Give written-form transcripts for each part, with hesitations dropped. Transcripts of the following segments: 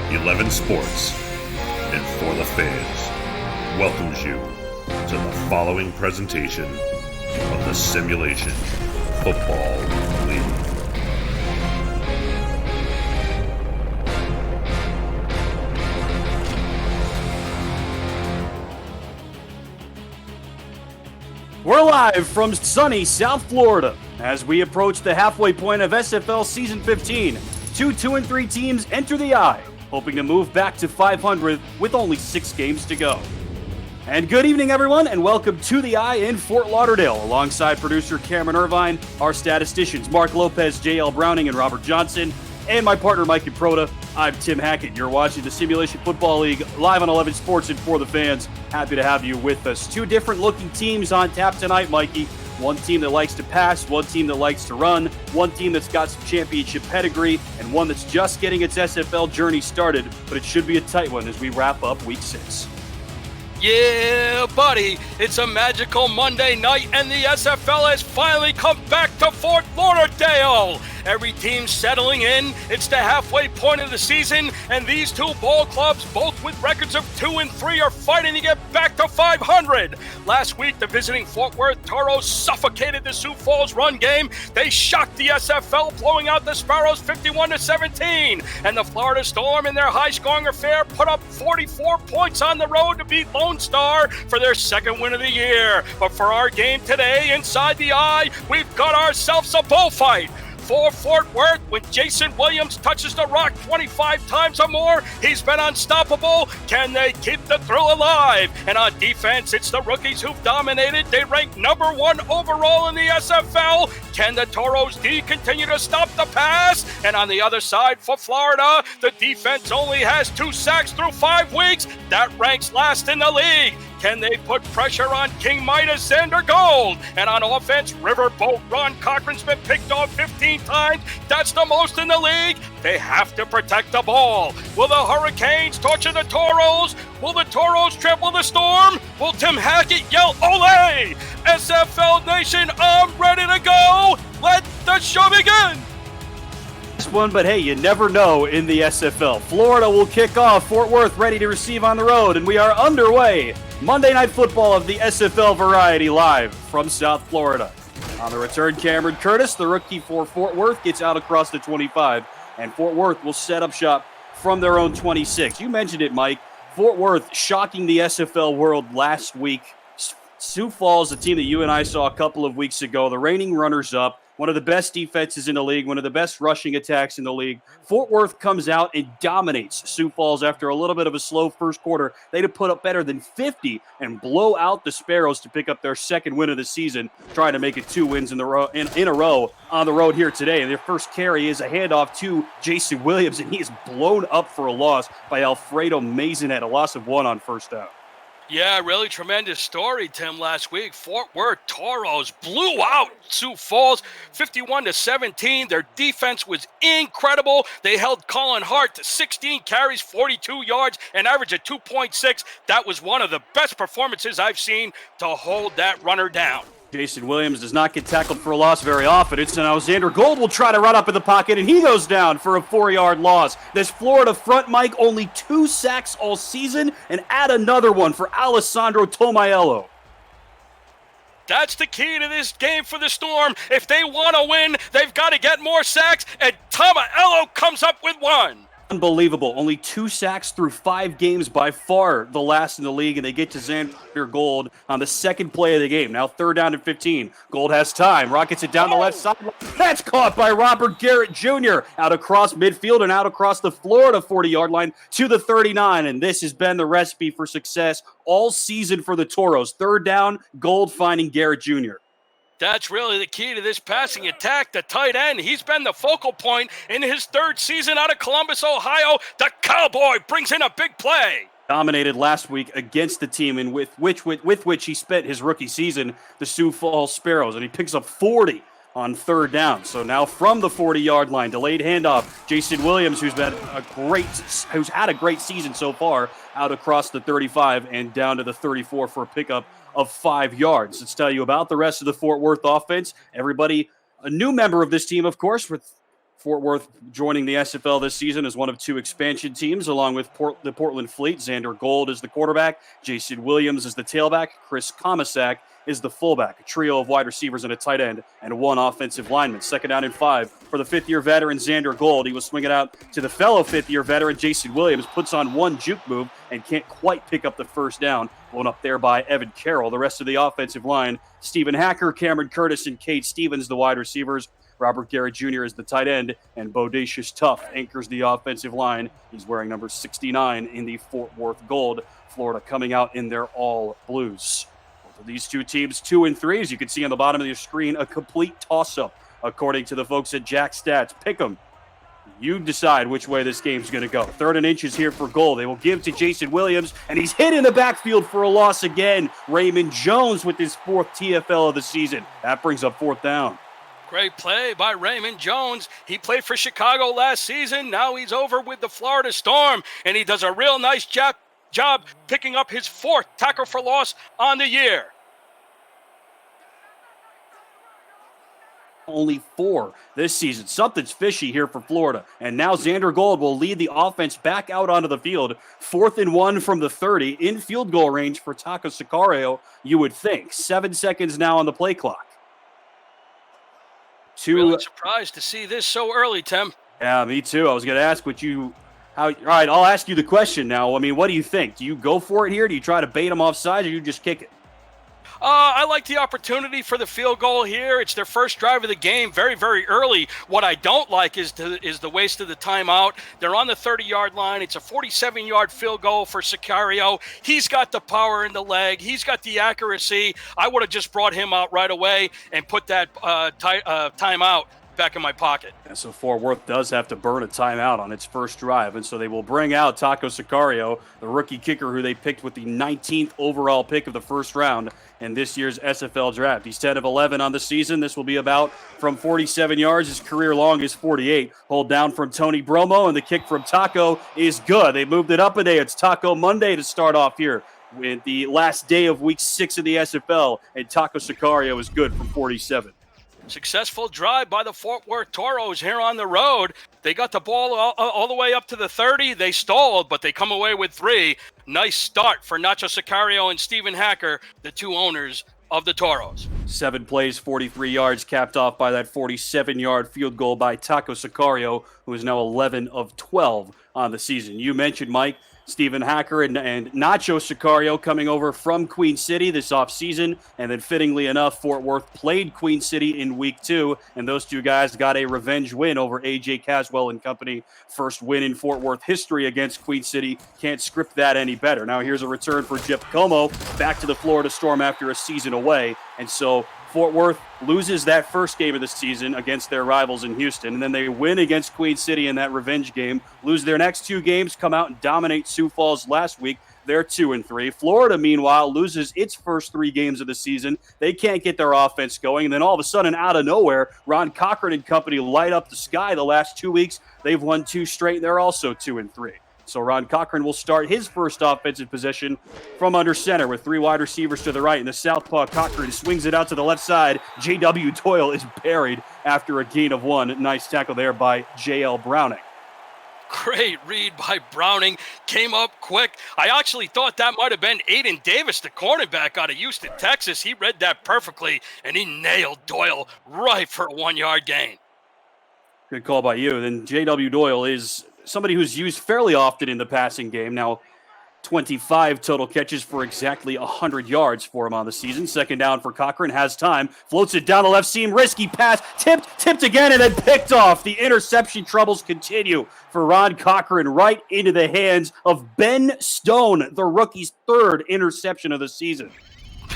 11 Sports and For the Fans welcomes you to the following presentation of the Simulation Football League. We're live from sunny South Florida as we approach the halfway point of SFL Season 15. 2 and 3 teams enter the eye, hoping to move back to 500 with only 6 games to go. And good evening, everyone, and welcome to the Eye in Fort Lauderdale. Alongside producer Cameron Irvine, our statisticians Mark Lopez, J.L. Browning, and Robert Johnson, and my partner Mike Prota. I'm Tim Hackett. You're watching the Simulation Football League live on 11 Sports and For the Fans. Happy to have you with us. 2 different looking teams on tap tonight, Mikey. One team that likes to pass, one team that likes to run, one team that's got some championship pedigree, and one that's just getting its SFL journey started, but it should be a tight one as we wrap up Week 6. Yeah, buddy, it's a magical Monday night, and the SFL has finally come back to Fort Lauderdale. Every team settling in. It's the halfway point of the season, and these 2 ball clubs, both with records of 2 and 3, are fighting to get back to 500. Last week, the visiting Fort Worth Toros suffocated the Sioux Falls run game. They shocked the SFL, blowing out the Sparrows 51-17. And the Florida Storm, in their high-scoring affair, put up 44 points on the road to beat Lone Star for their second win of the year. But for our game today, inside the Eye, we've got ourselves a bullfight. For Fort Worth, when Jason Williams touches the rock 25 times or more, he's been unstoppable. Can they keep the thrill alive? And on defense, it's the rookies who've dominated. They rank number 1 overall in the SFL. Can the Toros D continue to stop the pass? And on the other side, for Florida, the defense only has 2 sacks through 5 weeks. That ranks last in the league. Can they put pressure on King Midas, Xander Gold? And on offense, Riverboat Ron Cochran's been picked off 15 times. That's the most in the league. They have to protect the ball. Will the Hurricanes torture the Toros? Will the Toros trample the Storm? Will Tim Hackett yell, "Ole!" SFL Nation, I'm ready to go. Let the show begin. One, but hey, you never know in the SFL. Florida will kick off. Fort Worth ready to receive on the road, and we are underway. Monday Night Football of the SFL Variety live from South Florida. On the return, Cameron Curtis, the rookie for Fort Worth, gets out across the 25, and Fort Worth will set up shop from their own 26. You mentioned it, Mike. Fort Worth shocking the SFL world last week. Sioux Falls, a team that you and I saw a couple of weeks ago, the reigning runners-up, one of the best defenses in the league, one of the best rushing attacks in the league. Fort Worth comes out and dominates Sioux Falls after a little bit of a slow first quarter. They'd have put up better than 50 and blow out the Sparrows to pick up their second win of the season, trying to make it 2 wins in a row on the road here today. And their first carry is a handoff to Jason Williams, and he is blown up for a loss by Alfredo Mason at a loss of 1 on first down. Yeah, really tremendous story, Tim, last week. Fort Worth Toros blew out Sioux Falls 51-17. Their defense was incredible. They held Colin Hart to 16 carries, 42 yards, an average of 2.6. That was one of the best performances I've seen to hold that runner down. Jason Williams does not get tackled for a loss very often. It's now Xander Gold will try to run up in the pocket, and he goes down for a 4-yard loss. This Florida front, Mike, only 2 sacks all season, and add another one for Alessandro Tomaello. That's the key to this game for the Storm. If they want to win, they've got to get more sacks, and Tomaello comes up with 1. Unbelievable. Only 2 sacks through 5 games, by far the last in the league, and they get to Xander Gold on the second play of the game. Now 3rd down and 15. Gold has time. Rockets it down the left side. That's caught by Robert Garrett Jr. out across midfield and out across the Florida 40-yard line to the 39, and this has been the recipe for success all season for the Toros. 3rd down, Gold finding Garrett Jr. That's really the key to this passing attack. The tight end, he's been the focal point in his 3rd season out of Columbus, Ohio. The Cowboy brings in a big play. Dominated last week against the team and with which he spent his rookie season, the Sioux Falls Sparrows, and he picks up 40 on 3rd down. So now from the 40-yard line, delayed handoff, Jason Williams, who's had a great season so far, out across the 35 and down to the 34 for a pickup of 5 yards. Let's tell you about the rest of the Fort Worth offense. Everybody, a new member of this team, of course, with Fort Worth joining the SFL this season as one of two expansion teams, along with the Portland Fleet. Xander Gold is the quarterback, Jason Williams is the tailback, Chris Komisak is the fullback. A trio of wide receivers and a tight end, and one offensive lineman. Second down and 5 for the fifth-year veteran Xander Gold. He will swing it out to the fellow fifth-year veteran Jason Williams, puts on one juke move and can't quite pick up the first down. Blown up there by Evan Carroll. The rest of the offensive line, Stephen Hacker, Cameron Curtis, and Kate Stevens, the wide receivers. Robert Garrett Jr. is the tight end, and Bodacious Tuff anchors the offensive line. He's wearing number 69 in the Fort Worth Gold. Florida coming out in their all blues. Both of these two teams, 2 and 3, as you can see on the bottom of your screen, a complete toss-up, according to the folks at Jack Stats. Pick 'em. You decide which way this game's going to go. 3rd and inches here for goal. They will give to Jason Williams, and he's hit in the backfield for a loss again. Raymond Jones with his 4th TFL of the season. That brings up 4th down. Great play by Raymond Jones. He played for Chicago last season. Now he's over with the Florida Storm, and he does a real nice job picking up his 4th tackle for loss on the year. Only 4 this season. Something's fishy here for Florida. And now Xander Gold will lead the offense back out onto the field. 4th and 1 from the 30 in field goal range for Taco Sicario, you would think. 7 seconds now on the play clock. Really surprised to see this so early, Tim. Yeah, me too. I was going to ask all right, I'll ask you the question now. I mean, what do you think? Do you go for it here? Do you try to bait them offside, or you just kick it? I like the opportunity for the field goal here. It's their first drive of the game, very, very early. What I don't like is the waste of the timeout. They're on the 30-yard line. It's a 47-yard field goal for Sicario. He's got the power in the leg. He's got the accuracy. I would have just brought him out right away and put that timeout back in my pocket. And so Fort Worth does have to burn a timeout on its first drive, and so they will bring out Taco Sicario, the rookie kicker who they picked with the 19th overall pick of the first round in this year's SFL draft. He's 10 of 11 on the season. This will be about from 47 yards. His career long is 48. Hold down from Tony Bromo, and the kick from Taco is good. They moved it up a day. It's Taco Monday to start off here with the last day of week 6 of the SFL, and Taco Sicario is good from 47. Successful drive by the Fort Worth Toros here on the road. They got the ball all the way up to the 30. They stalled, but they come away with 3. Nice start for Nacho Sicario and Stephen Hacker, the 2 owners of the Toros. 7 plays, 43 yards, capped off by that 47-yard field goal by Taco Sicario, who is now 11 of 12 on the season. You mentioned, Mike, Stephen Hacker and Nacho Sicario coming over from Queen City this offseason. And then fittingly enough, Fort Worth played Queen City in week 2. And those two guys got a revenge win over A.J. Caswell and company. First win in Fort Worth history against Queen City. Can't script that any better. Now here's a return for Jeff Como back to the Florida Storm after a season away. And so Fort Worth loses that first game of the season against their rivals in Houston, and then they win against Queen City in that revenge game, lose their next 2 games, come out and dominate Sioux Falls last week. They're 2 and 3. Florida, meanwhile, loses its first 3 games of the season. They can't get their offense going, and then all of a sudden, out of nowhere, Ron Cochran and company light up the sky the last 2 weeks. They've won 2 straight, and they're also 2 and 3. So Ron Cochran will start his first offensive possession from under center with 3 wide receivers to the right. And the southpaw Cochran swings it out to the left side. J.W. Doyle is buried after a gain of 1. Nice tackle there by J.L. Browning. Great read by Browning. Came up quick. I actually thought that might have been Aiden Davis, the cornerback out of Houston, Texas. He read that perfectly, and he nailed Doyle right for a 1-yard gain. Good call by you. Then J.W. Doyle is somebody who's used fairly often in the passing game. Now, 25 total catches for exactly 100 yards for him on the season. Second down for Cochran, has time, floats it down the left seam, risky pass, tipped again, and then picked off. The interception troubles continue for Ron Cochran right into the hands of Ben Stone, the rookie's 3rd interception of the season.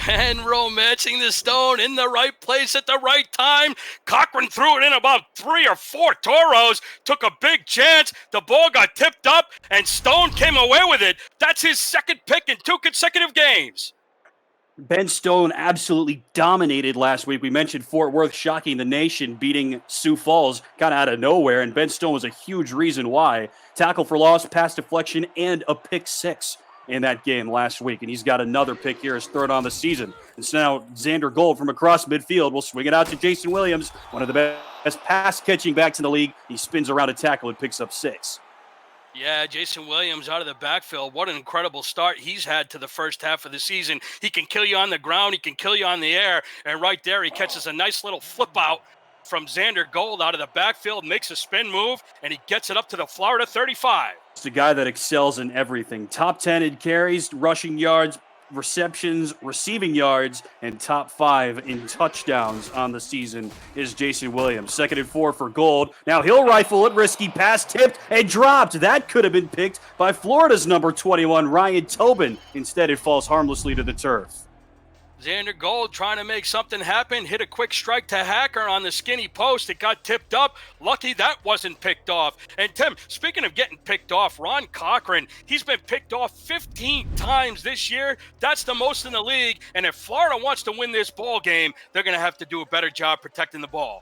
Ben romancing the Stone in the right place at the right time. Cochran threw it in about 3 or 4 Toros, took a big chance. The ball got tipped up, and Stone came away with it. That's his 2nd pick in 2 consecutive games. Ben Stone absolutely dominated last week. We mentioned Fort Worth shocking the nation, beating Sioux Falls kind of out of nowhere, and Ben Stone was a huge reason why. Tackle for loss, pass deflection, and a pick 6 in that game last week, and he's got another pick here, his third on the season. And so now Xander Gold from across midfield will swing it out to Jason Williams, one of the best pass-catching backs in the league. He spins around a tackle and picks up 6. Yeah, Jason Williams out of the backfield. What an incredible start he's had to the first half of the season. He can kill you on the ground. He can kill you on the air. And right there, he catches a nice little flip out from Xander Gold out of the backfield, makes a spin move, and he gets it up to the Florida 35. It's a guy that excels in everything. Top 10 in carries, rushing yards, receptions, receiving yards, and top 5 in touchdowns on the season is Jason Williams. 2nd and 4 for Gold. Now he'll rifle it. Risky pass tipped and dropped. That could have been picked by Florida's number 21, Ryan Tobin. Instead, it falls harmlessly to the turf. Xander Gold trying to make something happen, hit a quick strike to Hacker on the skinny post. It got tipped up. Lucky that wasn't picked off. And Tim, speaking of getting picked off, Ron Cochran, he's been picked off 15 times this year. That's the most in the league. And if Florida wants to win this ball game, they're going to have to do a better job protecting the ball.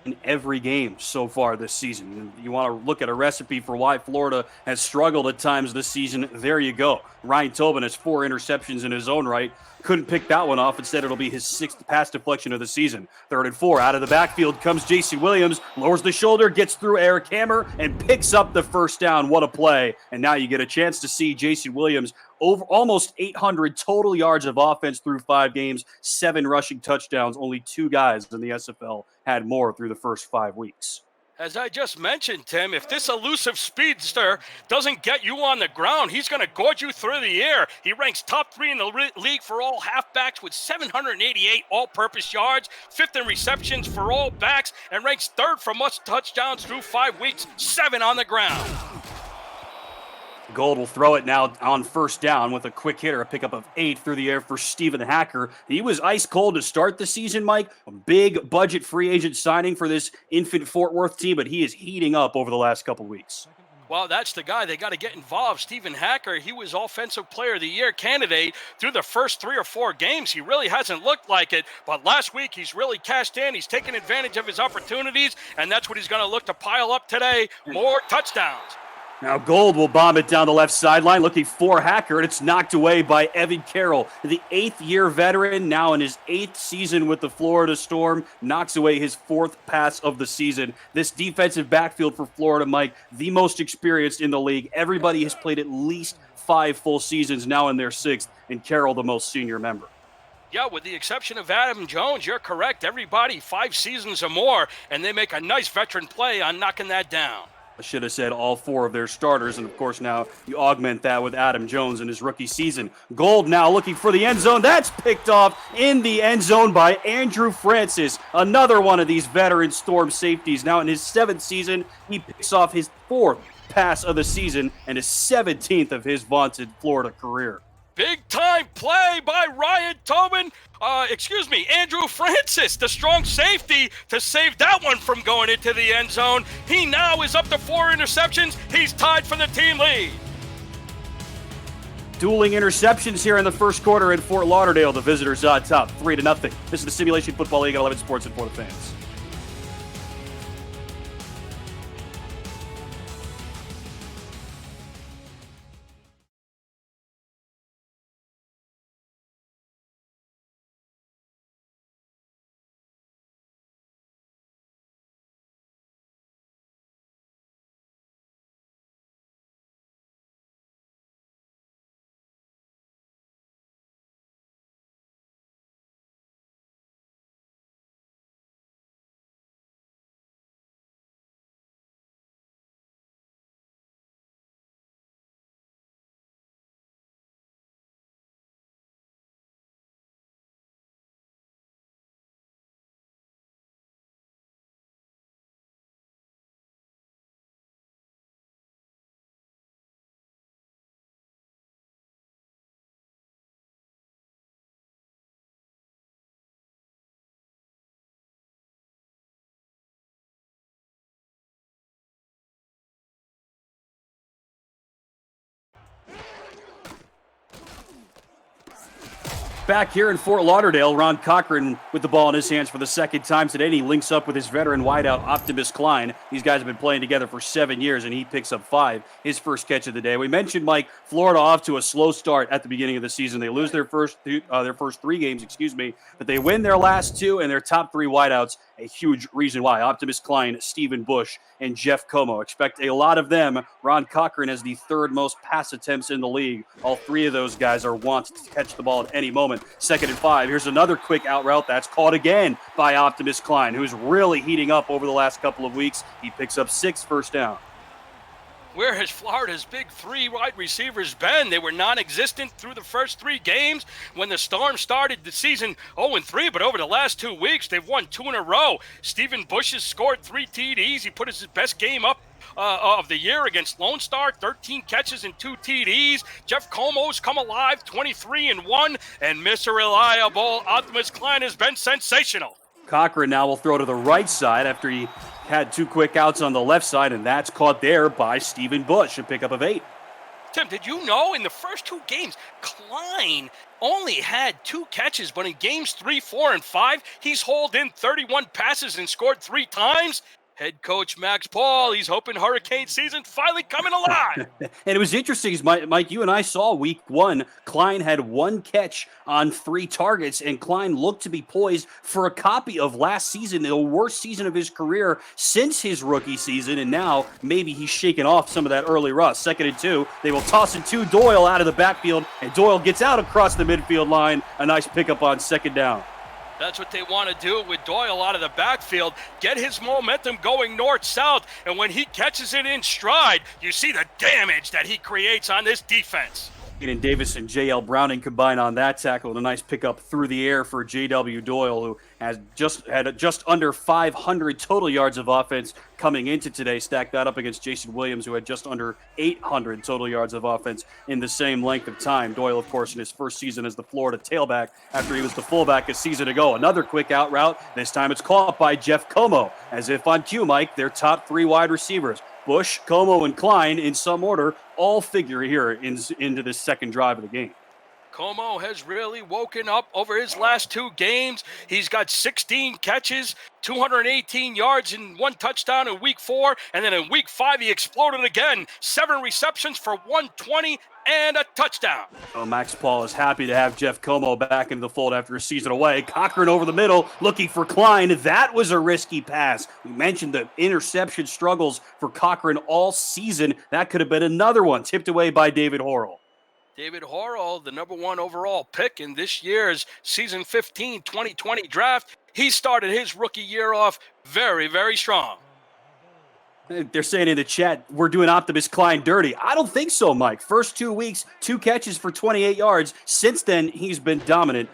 In every game so far this season. You want to look at a recipe for why Florida has struggled at times this season. There you go. Ryan Tobin has 4 interceptions in his own right. Couldn't pick that one off. Instead, it'll be his 6th pass deflection of the season. 3rd and 4. Out of the backfield comes Jason Williams. Lowers the shoulder, gets through Eric Hammer, and picks up the first down. What a play. And now you get a chance to see Jason Williams over almost 800 total yards of offense through 5 games, 7 rushing touchdowns. Only 2 guys in the SFL had more through the first 5 weeks. As I just mentioned, Tim, if this elusive speedster doesn't get you on the ground, he's going to gorge you through the air. He ranks top 3 in the league for all halfbacks with 788 all-purpose yards, 5th in receptions for all backs, and ranks 3rd for most touchdowns through 5 weeks, 7 on the ground. Gold will throw it now on first down with a quick hitter, a pickup of 8 through the air for Stephen Hacker. He was ice cold to start the season, Mike. A big budget free agent signing for this infant Fort Worth team, but he is heating up over the last couple weeks. Well, that's the guy. They got to get involved. Stephen Hacker, he was Offensive Player of the Year candidate through the first 3 or 4 games. He really hasn't looked like it, but last week he's really cashed in. He's taken advantage of his opportunities, and that's what he's going to look to pile up today. More touchdowns. Now Gold will bomb it down the left sideline, looking for Hacker, and it's knocked away by Evan Carroll, the 8th-year veteran, now in his 8th season with the Florida Storm, knocks away his 4th pass of the season. This defensive backfield for Florida, Mike, the most experienced in the league. Everybody has played at least 5 full seasons, now in their 6th, and Carroll the most senior member. Yeah, with the exception of Adam Jones, you're correct. Everybody 5 seasons or more, and they make a nice veteran play on knocking that down. I should have said all 4 of their starters, and of course now you augment that with Adam Jones in his rookie season. Gold now looking for the end zone. That's picked off in the end zone by Andrew Francis, another one of these veteran Storm safeties. Now in his 7th season, he picks off his 4th pass of the season and his 17th of his vaunted Florida career. Big time play by Ryan Tobin. Andrew Francis, the strong safety, to save that one from going into the end zone. He now is up to 4 interceptions. He's tied for the team lead. Dueling interceptions here in the first quarter in Fort Lauderdale. The visitors on top, 3-0. This is the Simulation Football League at 11 Sports and for the fans. Back here in Fort Lauderdale, Ron Cochran with the ball in his hands for the second time today. And he links up with his veteran wideout, Optimus Klein. These guys have been playing together for 7 years, and he picks up 5, his first catch of the day. We mentioned, Mike, Florida off to a slow start at the beginning of the season. They lose their first 3 games, but they win their last 2, and their top 3 wideouts, a huge reason why. Optimus Klein, Stephen Bush, and Jeff Como. Expect a lot of them. Ron Cochran has the 3rd most pass attempts in the league. All 3 of those guys are wont to catch the ball at any moment. 2nd and 5. Here's another quick out route that's caught again by Optimus Klein, who's really heating up over the last couple of weeks. He picks up 6 first down. Where has Florida's big 3 wide receivers been? They were non-existent through the first 3 games when the Storm started the season 0-3, but over the last 2 weeks, they've won 2 in a row. Stephen Bush has scored 3 TDs. He put his best game up of the year against Lone Star, 13 catches and 2 TDs. Jeff Como's come alive, 23-1, and Mr. Reliable Optimus Klein has been sensational. Cochran now will throw to the right side after he had 2 quick outs on the left side, and that's caught there by Stephen Bush, a pickup of 8. Tim, did you know in the first 2 games, Klein only had 2 catches, but in games 3, 4, and 5, he's hauled in 31 passes and scored 3 times? Head coach Max Paul, he's hoping hurricane season finally coming alive. And it was interesting, Mike, you and I saw week 1, Klein had 1 catch on 3 targets, and Klein looked to be poised for a copy of last season, the worst season of his career since his rookie season, and now maybe he's shaken off some of that early rust. 2nd and 2, they will toss it to Doyle out of the backfield, and Doyle gets out across the midfield line. A nice pickup on 2nd down. That's what they want to do with Doyle out of the backfield, get his momentum going north-south, and when he catches it in stride, you see the damage that he creates on this defense. And Davis and J.L. Browning combine on that tackle, and a nice pickup through the air for J.W. Doyle, who has just under 500 total yards of offense coming into today. Stack that up against Jason Williams, who had just under 800 total yards of offense in the same length of time. Doyle, of course, in his first season as the Florida tailback after he was the fullback a season ago. Another quick out route. This time it's caught by Jeff Como. As if on cue, Mike, their top 3 wide receivers, Bush, Como, and Klein, in some order, all figure here into this second drive of the game. Como has really woken up over his last 2 games. He's got 16 catches, 218 yards, and 1 touchdown in week 4. And then in week 5, he exploded again. 7 receptions for 120 and a touchdown. Well, Max Paul is happy to have Jeff Como back into the fold after a season away. Cochran over the middle, looking for Klein. That was a risky pass. We mentioned the interception struggles for Cochran all season. That could have been another one, tipped away by David Horrell. David Horrell, the number 1 overall pick in this year's season 15 2020 draft. He started his rookie year off very, very strong. They're saying in the chat, we're doing Optimus Klein dirty. I don't think so, Mike. First 2 weeks, 2 catches for 28 yards. Since then, he's been dominant.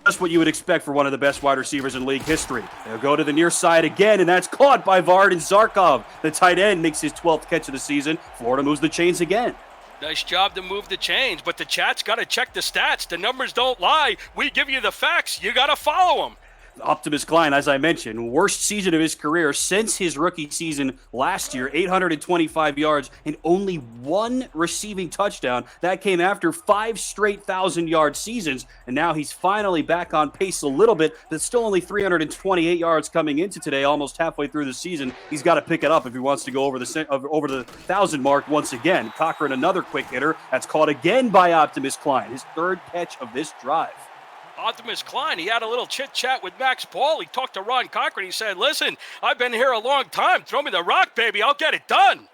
Just what you would expect for one of the best wide receivers in league history. They'll go to the near side again, and that's caught by Vard and Zarkov. The tight end makes his 12th catch of the season. Florida moves the chains again. Nice job to move the chains, but the chat's got to check the stats. The numbers don't lie. We give you the facts. You got to follow them. Optimus Klein, as I mentioned, worst season of his career since his rookie season last year, 825 yards and only 1 receiving touchdown. That came after 5 straight 1,000-yard seasons, and now he's finally back on pace a little bit. That's still only 328 yards coming into today, almost halfway through the season. He's got to pick it up if he wants to go over the 1,000 mark once again. Cochran, another quick hitter. That's caught again by Optimus Klein, his 3rd catch of this drive. Optimus Klein, he had a little chit-chat with Max Paul. He talked to Ron Cochran. He said, listen, I've been here a long time. Throw me the rock, baby. I'll get it done.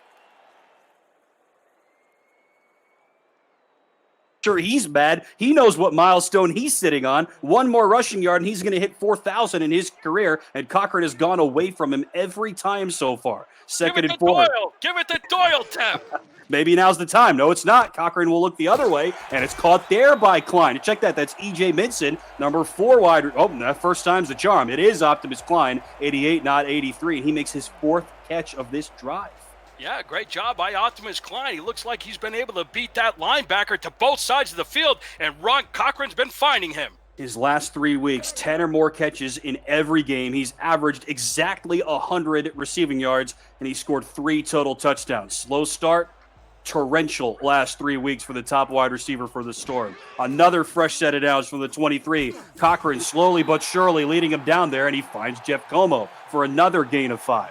Sure, he's mad. He knows what milestone he's sitting on. 1 more rushing yard, and he's going to hit 4,000 in his career, and Cochran has gone away from him every time so far. 2nd and 4. Give it to Doyle, Tim. Maybe now's the time. No, it's not. Cochran will look the other way, and it's caught there by Klein. Check that. That's E.J. Minson, number 4 wide. Oh, that first time's the charm. It is Optimus Klein, 88, not 83. He makes his 4th catch of this drive. Yeah, great job by Optimus Klein. He looks like he's been able to beat that linebacker to both sides of the field, and Ron Cochran's been finding him. His last 3 weeks, 10 or more catches in every game. He's averaged exactly 100 receiving yards, and he scored 3 total touchdowns. Slow start, torrential last 3 weeks for the top wide receiver for the Storm. Another fresh set of downs from the 23. Cochran slowly but surely leading him down there, and he finds Jeff Como for another gain of 5.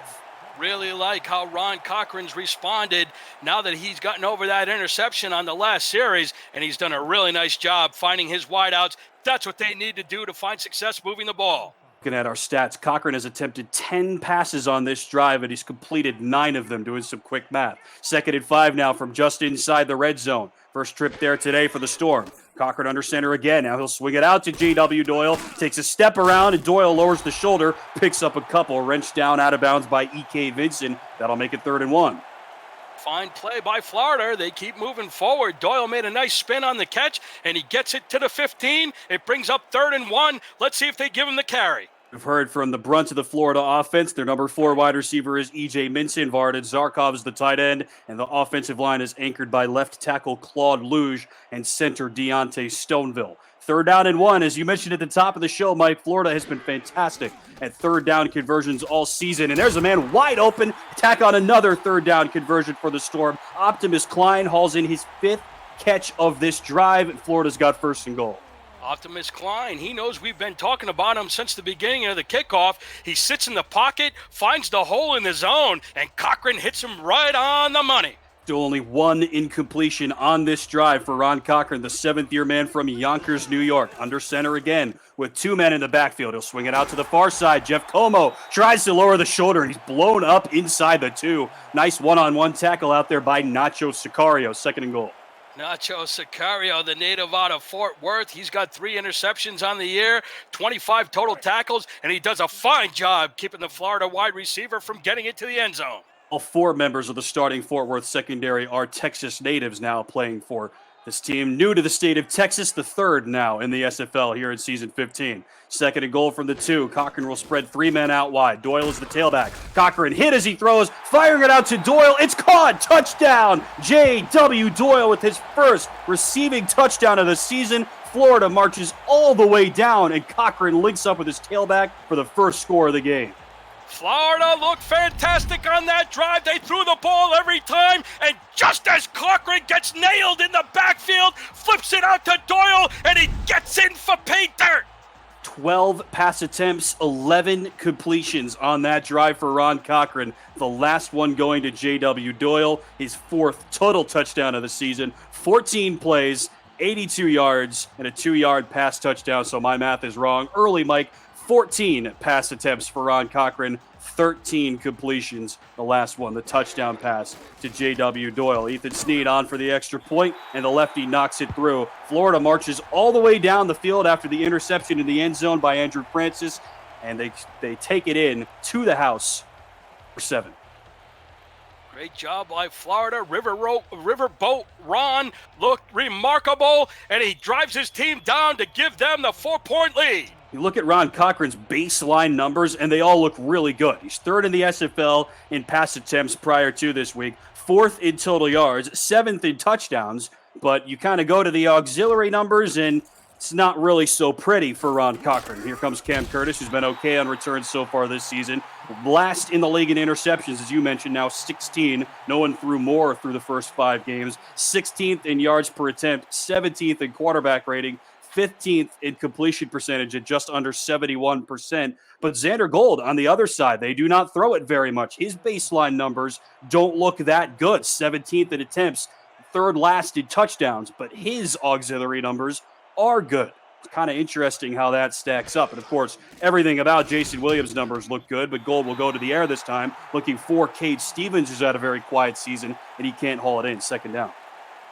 Really like how Ron Cochran's responded now that he's gotten over that interception on the last series, and he's done a really nice job finding his wideouts. That's what they need to do to find success moving the ball. Looking at our stats, Cochran has attempted 10 passes on this drive, and he's completed 9 of them, doing some quick math. 2nd and 5 now from just inside the red zone. First trip there today for the Storm. Cochran under center again. Now he'll swing it out to J.W. Doyle. Takes a step around, and Doyle lowers the shoulder. Picks up a couple. Wrenched down out of bounds by E.K. Vincent. That'll make it 3rd and 1. Fine play by Florida. They keep moving forward. Doyle made a nice spin on the catch, and he gets it to the 15. It brings up 3rd and 1. Let's see if they give him the carry. We've heard from the brunt of the Florida offense. Their number 4 wide receiver is E.J. Minson. Vardan Zarkov is the tight end, and the offensive line is anchored by left tackle Claude Luge and center Deontay Stoneville. 3rd down and 1. As you mentioned at the top of the show, Mike, Florida has been fantastic at 3rd down conversions all season. And there's a man wide open. Tack on another 3rd down conversion for the Storm. Optimus Klein hauls in his 5th catch of this drive, and Florida's got 1st and goal. Optimus Klein, he knows we've been talking about him since the beginning of the kickoff. He sits in the pocket, finds the hole in the zone, and Cochran hits him right on the money. Still only 1 incompletion on this drive for Ron Cochran, the 7th-year man from Yonkers, New York. Under center again with 2 men in the backfield. He'll swing it out to the far side. Jeff Como tries to lower the shoulder, and he's blown up inside the 2. Nice one-on-one tackle out there by Nacho Sicario. 2nd and goal. Nacho Sicario, the native out of Fort Worth. He's got 3 interceptions on the year, 25 total tackles, and he does a fine job keeping the Florida wide receiver from getting it to the end zone. All 4 members of the starting Fort Worth secondary are Texas natives now playing for this team. New to the state of Texas, the 3rd now in the SFL here in season 15. 2nd and goal from the 2. Cochran will spread 3 men out wide. Doyle is the tailback. Cochran hit as he throws, firing it out to Doyle. It's caught! Touchdown! J.W. Doyle with his 1st receiving touchdown of the season. Florida marches all the way down, and Cochran links up with his tailback for the 1st score of the game. Florida looked fantastic on that drive. They threw the ball every time, and just as Cochran gets nailed in the backfield, flips it out to Doyle, and he gets in for pay dirt. 12 pass attempts, 11 completions on that drive for Ron Cochran. The last one going to J.W. Doyle, his 4th total touchdown of the season. 14 plays, 82 yards, and a 2-yard pass touchdown, so my math is wrong. Early, Mike. 14 pass attempts for Ron Cochran, 13 completions. The last one, the touchdown pass to J.W. Doyle. Ethan Snead on for the extra point, and the lefty knocks it through. Florida marches all the way down the field after the interception in the end zone by Andrew Francis, and they take it in to the house for 7. Great job by Florida. Riverboat Ron looked remarkable, and he drives his team down to give them the 4-point lead. You look at Ron Cochran's baseline numbers, and they all look really good. He's 3rd in the SFL in pass attempts prior to this week, 4th in total yards, 7th in touchdowns, but you kind of go to the auxiliary numbers, and it's not really so pretty for Ron Cochran. Here comes Cam Curtis, who's been okay on returns so far this season. Last in the league in interceptions, as you mentioned, now 16. No one threw more through the first 5 games. 16th in yards per attempt, 17th in quarterback rating, 15th in completion percentage at just under 71%. But Xander Gold on the other side, they do not throw it very much. His baseline numbers don't look that good. 17th in attempts, 3rd last in touchdowns, but his auxiliary numbers are good. It's kind of interesting how that stacks up. And of course, everything about Jason Williams' numbers look good, but Gold will go to the air this time, looking for Cade Stevens, who's had a very quiet season, and he can't haul it in. 2nd down.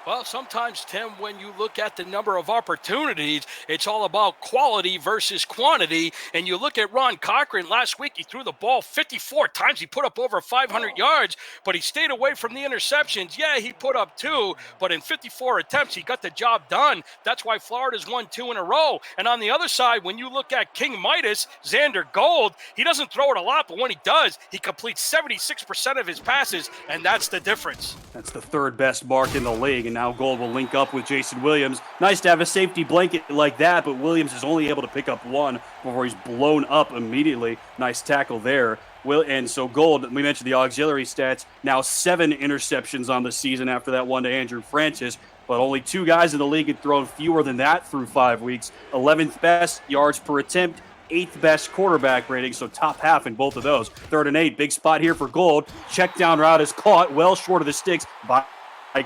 Well, sometimes, Tim, when you look at the number of opportunities, it's all about quality versus quantity. And you look at Ron Cochran last week, he threw the ball 54 times. He put up over 500 yards, but he stayed away from the interceptions. Yeah, he put up 2, but in 54 attempts, he got the job done. That's why Florida's won 2 in a row. And on the other side, when you look at King Midas, Xander Gold, he doesn't throw it a lot, but when he does, he completes 76% of his passes, and that's the difference. That's the 3rd best mark in the league, and now Gold will link up with Jason Williams. Nice to have a safety blanket like that, but Williams is only able to pick up 1 before he's blown up immediately. Nice tackle there And so Gold, we mentioned the auxiliary stats, now 7 interceptions on the season after that one to Andrew Francis. But only 2 guys in the league had thrown fewer than that through 5 weeks. 11th best yards per attempt, 8th best quarterback rating, so top half in both of those. 3rd and 8, big spot here for Gold. Check down route is caught well short of the sticks by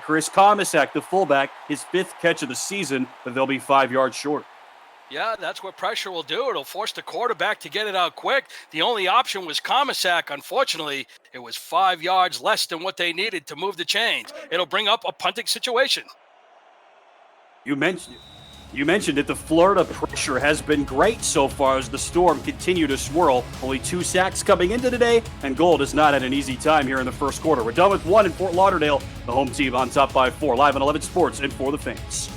Chris Komisak, the fullback, his 5th catch of the season, but they'll be 5 yards short. Yeah, that's what pressure will do. It'll force the quarterback to get it out quick. The only option was Komisak. Unfortunately, it was 5 yards less than what they needed to move the chains. It'll bring up a punting situation. You mentioned it. The Florida pressure has been great so far as the Storm continue to swirl. Only 2 sacks coming into today, and Gold has not had an easy time here in the first quarter. We're done with 1 in Fort Lauderdale. The home team on top by 4. Live on 11 Sports and for the fans.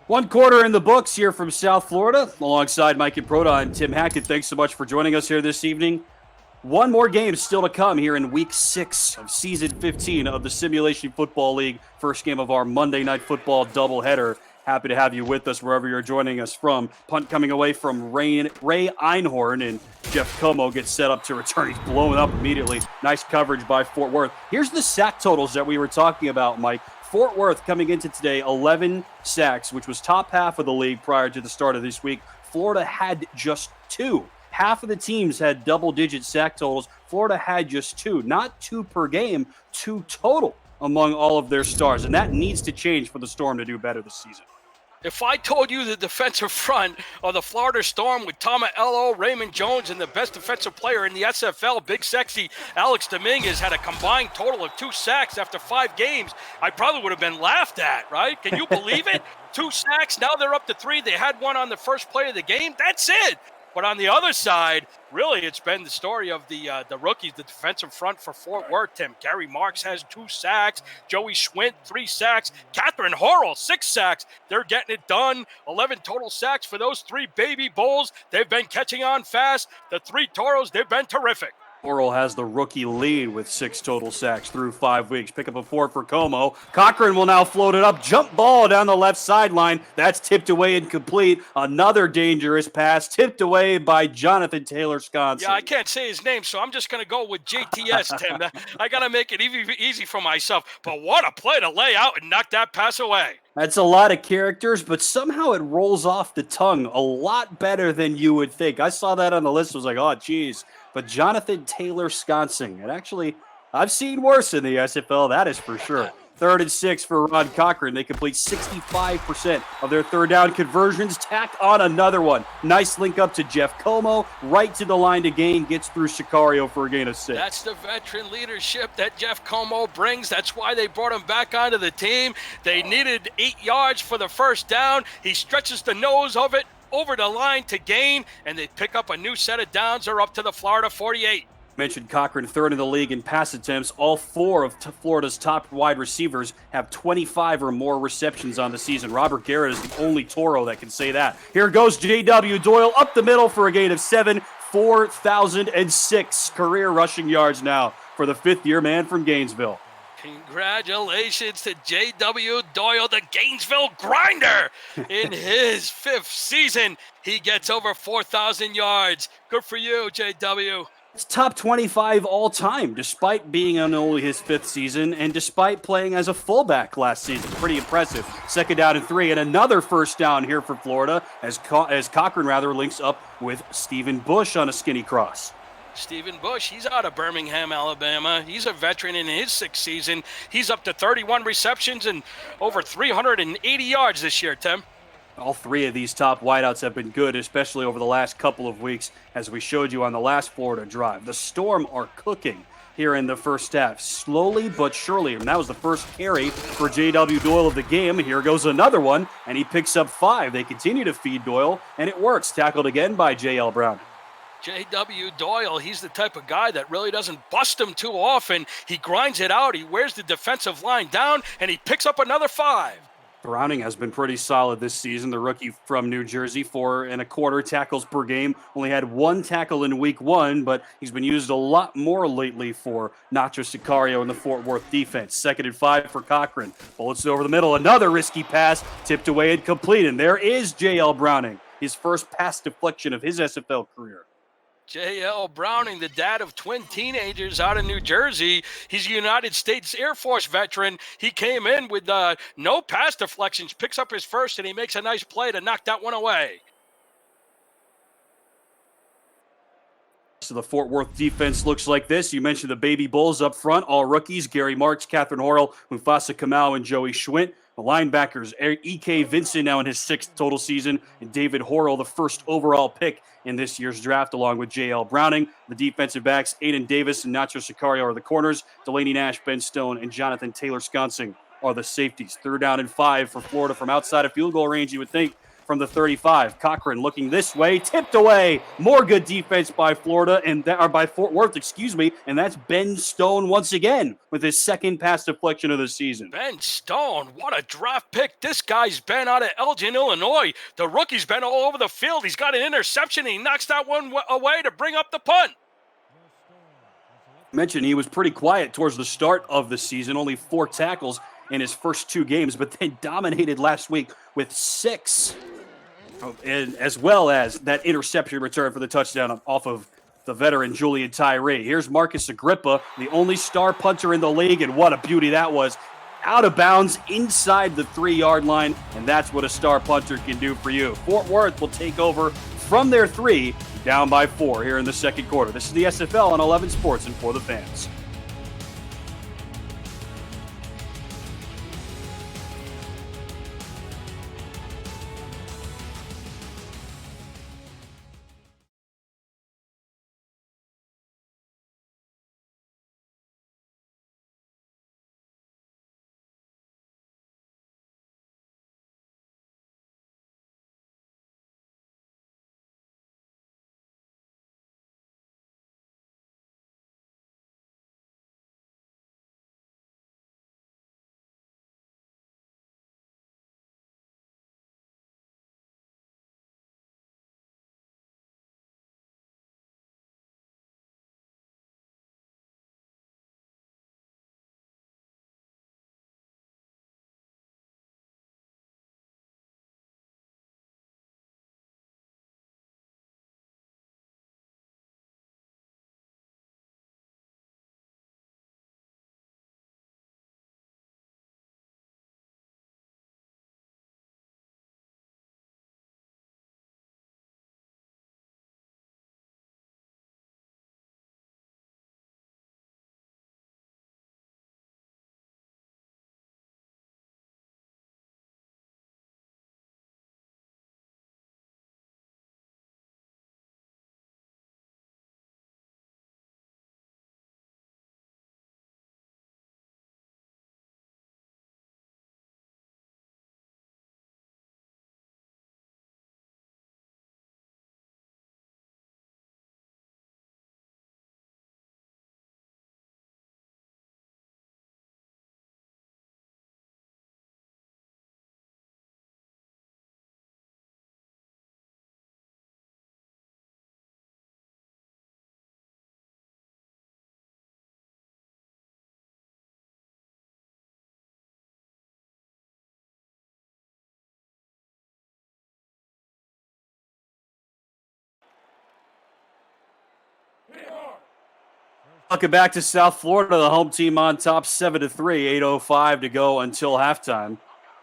One quarter in the books here from South Florida, alongside Mike and Proda and Tim Hackett. Thanks so much for joining us here this evening. One more game still to come here in Week 6 of Season 15 of the Simulation Football League. First game of our Monday Night Football doubleheader. Happy to have you with us wherever you're joining us from. Punt coming away from Ray Einhorn, and Jeff Como gets set up to return. He's blown up immediately. Nice coverage by Fort Worth. Here's the sack totals that we were talking about, Mike. Fort Worth coming into today, 11 sacks, which was top half of the league prior to the start of this week. Florida had just 2. Half of the teams had double-digit sack totals. Florida had just 2. Not 2 per game, 2 total among all of their stars. And that needs to change for the Storm to do better this season. If I told you the defensive front of the Florida Storm with Tomaello, Raymond Jones, and the best defensive player in the SFL, big sexy Alex Dominguez, had a combined total of 2 sacks after 5 games, I probably would have been laughed at, right? Can you believe it? 2 sacks, now they're up to 3. They had 1 on the first play of the game. That's it. But on the other side, really, it's been the story of the rookies, the defensive front for Fort Worth. Tim, Gary Marks has 2 sacks. Joey Schwint, 3 sacks. Catherine Horrell, 6 sacks. They're getting it done. 11 total sacks for those 3 baby bulls. They've been catching on fast. The 3 Toros, they've been terrific. Oral has the rookie lead with 6 total sacks through 5 weeks. Pick up a 4 for Como. Cochran will now float it up. Jump ball down the left sideline. That's tipped away incomplete. Another dangerous pass tipped away by Jonathan Taylor-Sconson. Yeah, I can't say his name, so I'm just going to go with JTS, Tim. I got to make it easy for myself. But what a play to lay out and knock that pass away. That's a lot of characters, but somehow it rolls off the tongue a lot better than you would think. I saw that on the list. I was like, oh, geez. But Jonathan Taylor-Sconson, and actually, I've seen worse in the SFL, that is for sure. 3rd and 6 for Ron Cochran. They complete 65% of their third down conversions. Tack on another one. Nice link up to Jeff Como. Right to the line to gain. Gets through Sicario for a gain of 6. That's the veteran leadership that Jeff Como brings. That's why they brought him back onto the team. They needed 8 yards for the first down. He stretches the nose of it over the line to gain, and they pick up a new set of downs. They're up to the Florida 48. Mentioned Cochran, 3rd in the league in pass attempts. All 4 of Florida's top wide receivers have 25 or more receptions on the season. Robert Garrett is the only Toro that can say that. Here goes J.W. Doyle up the middle for a gain of 7, 4,006 career rushing yards now for the 5th-year man from Gainesville. Congratulations to J.W. Doyle, the Gainesville Grinder. In his 5th season, he gets over 4,000 yards. Good for you, J.W. It's top 25 all time, despite being in only his 5th season and despite playing as a fullback last season. Pretty impressive. 2nd down and 3, and another 1st down here for Florida as Cochran links up with Stephen Bush on a skinny cross. Stephen Bush, he's out of Birmingham, Alabama. He's a veteran in his 6th season. He's up to 31 receptions and over 380 yards this year, Tim. All 3 of these top wideouts have been good, especially over the last couple of weeks, as we showed you on the last Florida drive. The Storm are cooking here in the first half, slowly but surely. And that was the first carry for J.W. Doyle of the game. Here goes another one, and he picks up 5. They continue to feed Doyle, and it works. Tackled again by J.L. Brown. J.W. Doyle, he's the type of guy that really doesn't bust him too often. He grinds it out, he wears the defensive line down, and he picks up another 5. Browning has been pretty solid this season. The rookie from New Jersey, 4.25 tackles per game. Only had 1 tackle in week 1, but he's been used a lot more lately for Nacho Sicario in the Fort Worth defense. 2nd and 5 for Cochran. Bullets over the middle. Another risky pass, tipped away and complete. And there is J.L. Browning, his first pass deflection of his SFL career. J.L. Browning, the dad of twin teenagers out of New Jersey. He's a United States Air Force veteran. He came in with no pass deflections, picks up his first, and he makes a nice play to knock that one away. So the Fort Worth defense looks like this. You mentioned the Baby Bulls up front, all rookies: Gary Marks, Catherine Horrell, Mufasa Kamau, and Joey Schwint. The linebackers, E.K. Vincent now in his 6th total season, and David Horrell, the first overall pick in this year's draft, along with J.L. Browning. The defensive backs, Aiden Davis and Nacho Sicario, are the corners. Delaney Nash, Ben Stone, and Jonathan Taylor-Sconsing are the safeties. 3rd down and 5 for Florida from outside of field goal range, you would think, from the 35. Cochran looking this way, tipped away. More good defense by Florida, or by Fort Worth, and that's Ben Stone once again with his 2nd pass deflection of the season. Ben Stone, what a draft pick. This guy's been out of Elgin, Illinois. The rookie's been all over the field. He's got an interception. He knocks that one away to bring up the punt. Mentioned he was pretty quiet towards the start of the season, only 4 tackles in his first 2 games, but then dominated last week with 6. And as well as that interception return for the touchdown off of the veteran Julian Tyree. Here's Marcus Agrippa, the only star punter in the league, and what a beauty that was. Out of bounds inside the 3-yard line, and that's what a star punter can do for you. Fort Worth will take over from their 3, down by 4 here in the 2nd quarter. This is the SFL on 11 Sports and For the Fans. Welcome back to South Florida. The home team on top 7-3, 8:05 to go until halftime.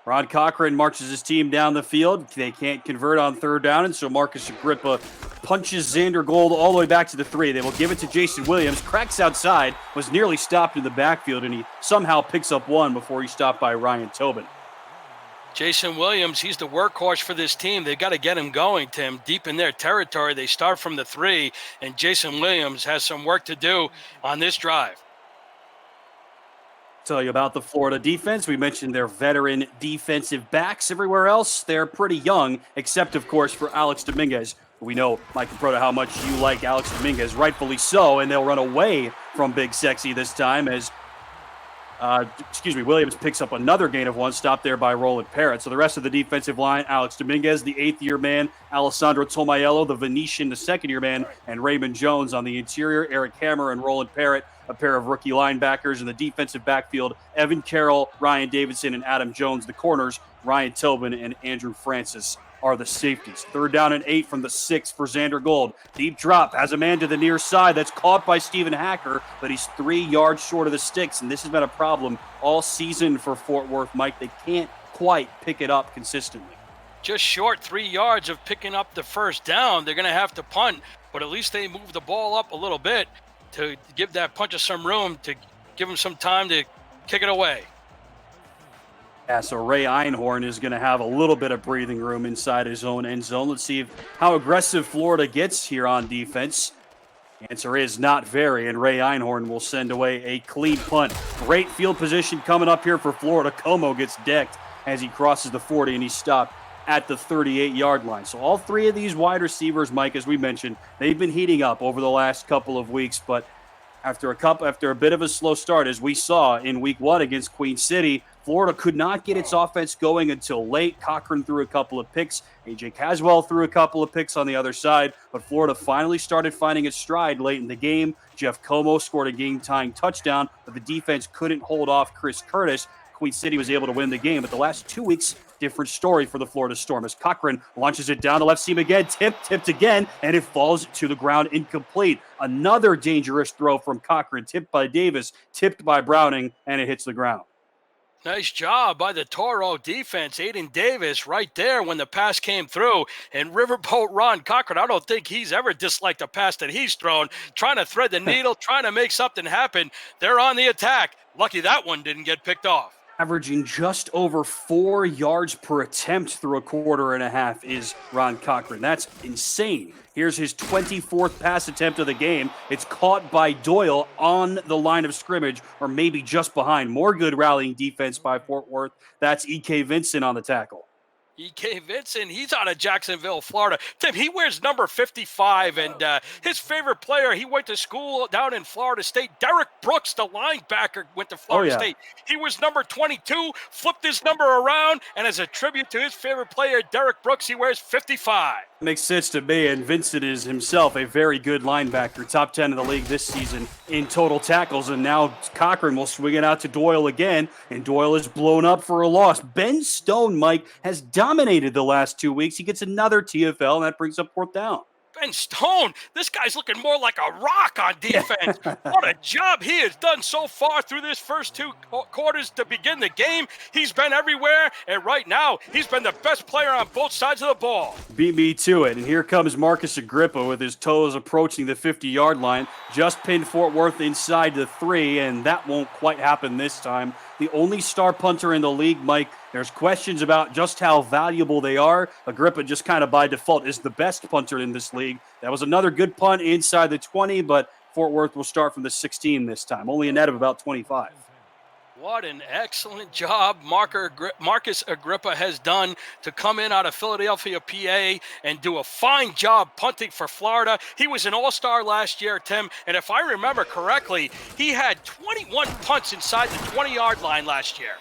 Ron Cochran marches his team down the field. They can't convert on third down, and so Marcus Agrippa punches Xander Gold all the way back to the 3. They will give it to Jason Williams. Cracks outside, was nearly stopped in the backfield, and he somehow picks up one before he's stopped by Ryan Tobin. Jason Williams, he's the workhorse for this team. They've got to get him going, Tim, deep in their territory. They start from the 3, and Jason Williams has some work to do on this drive. Tell you about the Florida defense. We mentioned their veteran defensive backs. Everywhere else, they're pretty young, except, of course, for Alex Dominguez. We know, Mike Caprota, how much you like Alex Dominguez, rightfully so, and they'll run away from Big Sexy this time as Williams picks up another gain of 1, stopped there by Roland Parrott. So the rest of the defensive line, Alex Dominguez, the 8th-year man, Alessandro Tomaello, the Venetian, the 2nd-year man, and Raymond Jones on the interior, Eric Hammer and Roland Parrott, a pair of rookie linebackers. In the defensive backfield, Evan Carroll, Ryan Davidson, and Adam Jones. The corners, Ryan Tobin and Andrew Francis, are the safeties. 3rd down and 8 from the 6 for Xander Gold. Deep drop, has a man to the near side. That's caught by Stephen Hacker, but he's 3 yards short of the sticks, and this has been a problem all season for Fort Worth, Mike. They can't quite pick it up consistently. Just short 3 yards of picking up the first down. They're going to have to punt, but at least they move the ball up a little bit to give that punter some room, to give him some time to kick it away. Yeah, so Ray Einhorn is going to have a little bit of breathing room inside his own end zone. Let's see how aggressive Florida gets here on defense. Answer is not very, and Ray Einhorn will send away a clean punt. Great field position coming up here for Florida. Como gets decked as he crosses the 40, and he's stopped at the 38-yard line. So all 3 of these wide receivers, Mike, as we mentioned, they've been heating up over the last couple of weeks, but after a bit of a slow start, as we saw in week 1 against Queen City, Florida could not get its offense going until late. Cochran threw a couple of picks. A.J. Caswell threw a couple of picks on the other side, but Florida finally started finding its stride late in the game. Jeff Como scored a game-tying touchdown, but the defense couldn't hold off Chris Curtis. Queen City was able to win the game, but the last 2 weeks, different story for the Florida Storm as Cochran launches it down the left seam again, tipped again, and it falls to the ground incomplete. Another dangerous throw from Cochran, tipped by Davis, tipped by Browning, and it hits the ground. Nice job by the Toro defense. Aiden Davis right there when the pass came through. And Riverboat Ron Cochran, I don't think he's ever disliked a pass that he's thrown. Trying to thread the needle, trying to make something happen. They're on the attack. Lucky that one didn't get picked off. Averaging just over 4 yards per attempt through a quarter and a half is Ron Cochran. That's insane. Here's his 24th pass attempt of the game. It's caught by Doyle on the line of scrimmage, or maybe just behind. More good rallying defense by Fort Worth. That's E.K. Vincent on the tackle. E.K. Vincent, he's out of Jacksonville, Florida. Tim, he wears number 55, and his favorite player, he went to school down in Florida State. Derek Brooks, the linebacker, went to Florida State. He was number 22, flipped his number around, and as a tribute to his favorite player, Derek Brooks, he wears 55. Makes sense to me, and Vincent is himself a very good linebacker, top 10 in the league this season in total tackles, and now Cochran will swing it out to Doyle again, and Doyle is blown up for a loss. Ben Stone, Mike, has dominated the last 2 weeks. He gets another TFL, and that brings up 4th down. Ben Stone, this guy's looking more like a rock on defense. What a job he has done so far through this first 2 quarters to begin the game. He's been everywhere, and right now, he's been the best player on both sides of the ball. Beat me to it, and here comes Marcus Agrippa with his toes approaching the 50-yard line. Just pinned Fort Worth inside the 3, and that won't quite happen this time. The only star punter in the league, Mike. There's questions about just how valuable they are. Agrippa just kind of by default is the best punter in this league. That was another good punt inside the 20, but Fort Worth will start from the 16 this time. Only a net of about 25. What an excellent job Marcus Agrippa has done to come in out of Philadelphia, PA, and do a fine job punting for Florida. He was an all-star last year, Tim, and if I remember correctly, he had 21 punts inside the 20-yard line last year.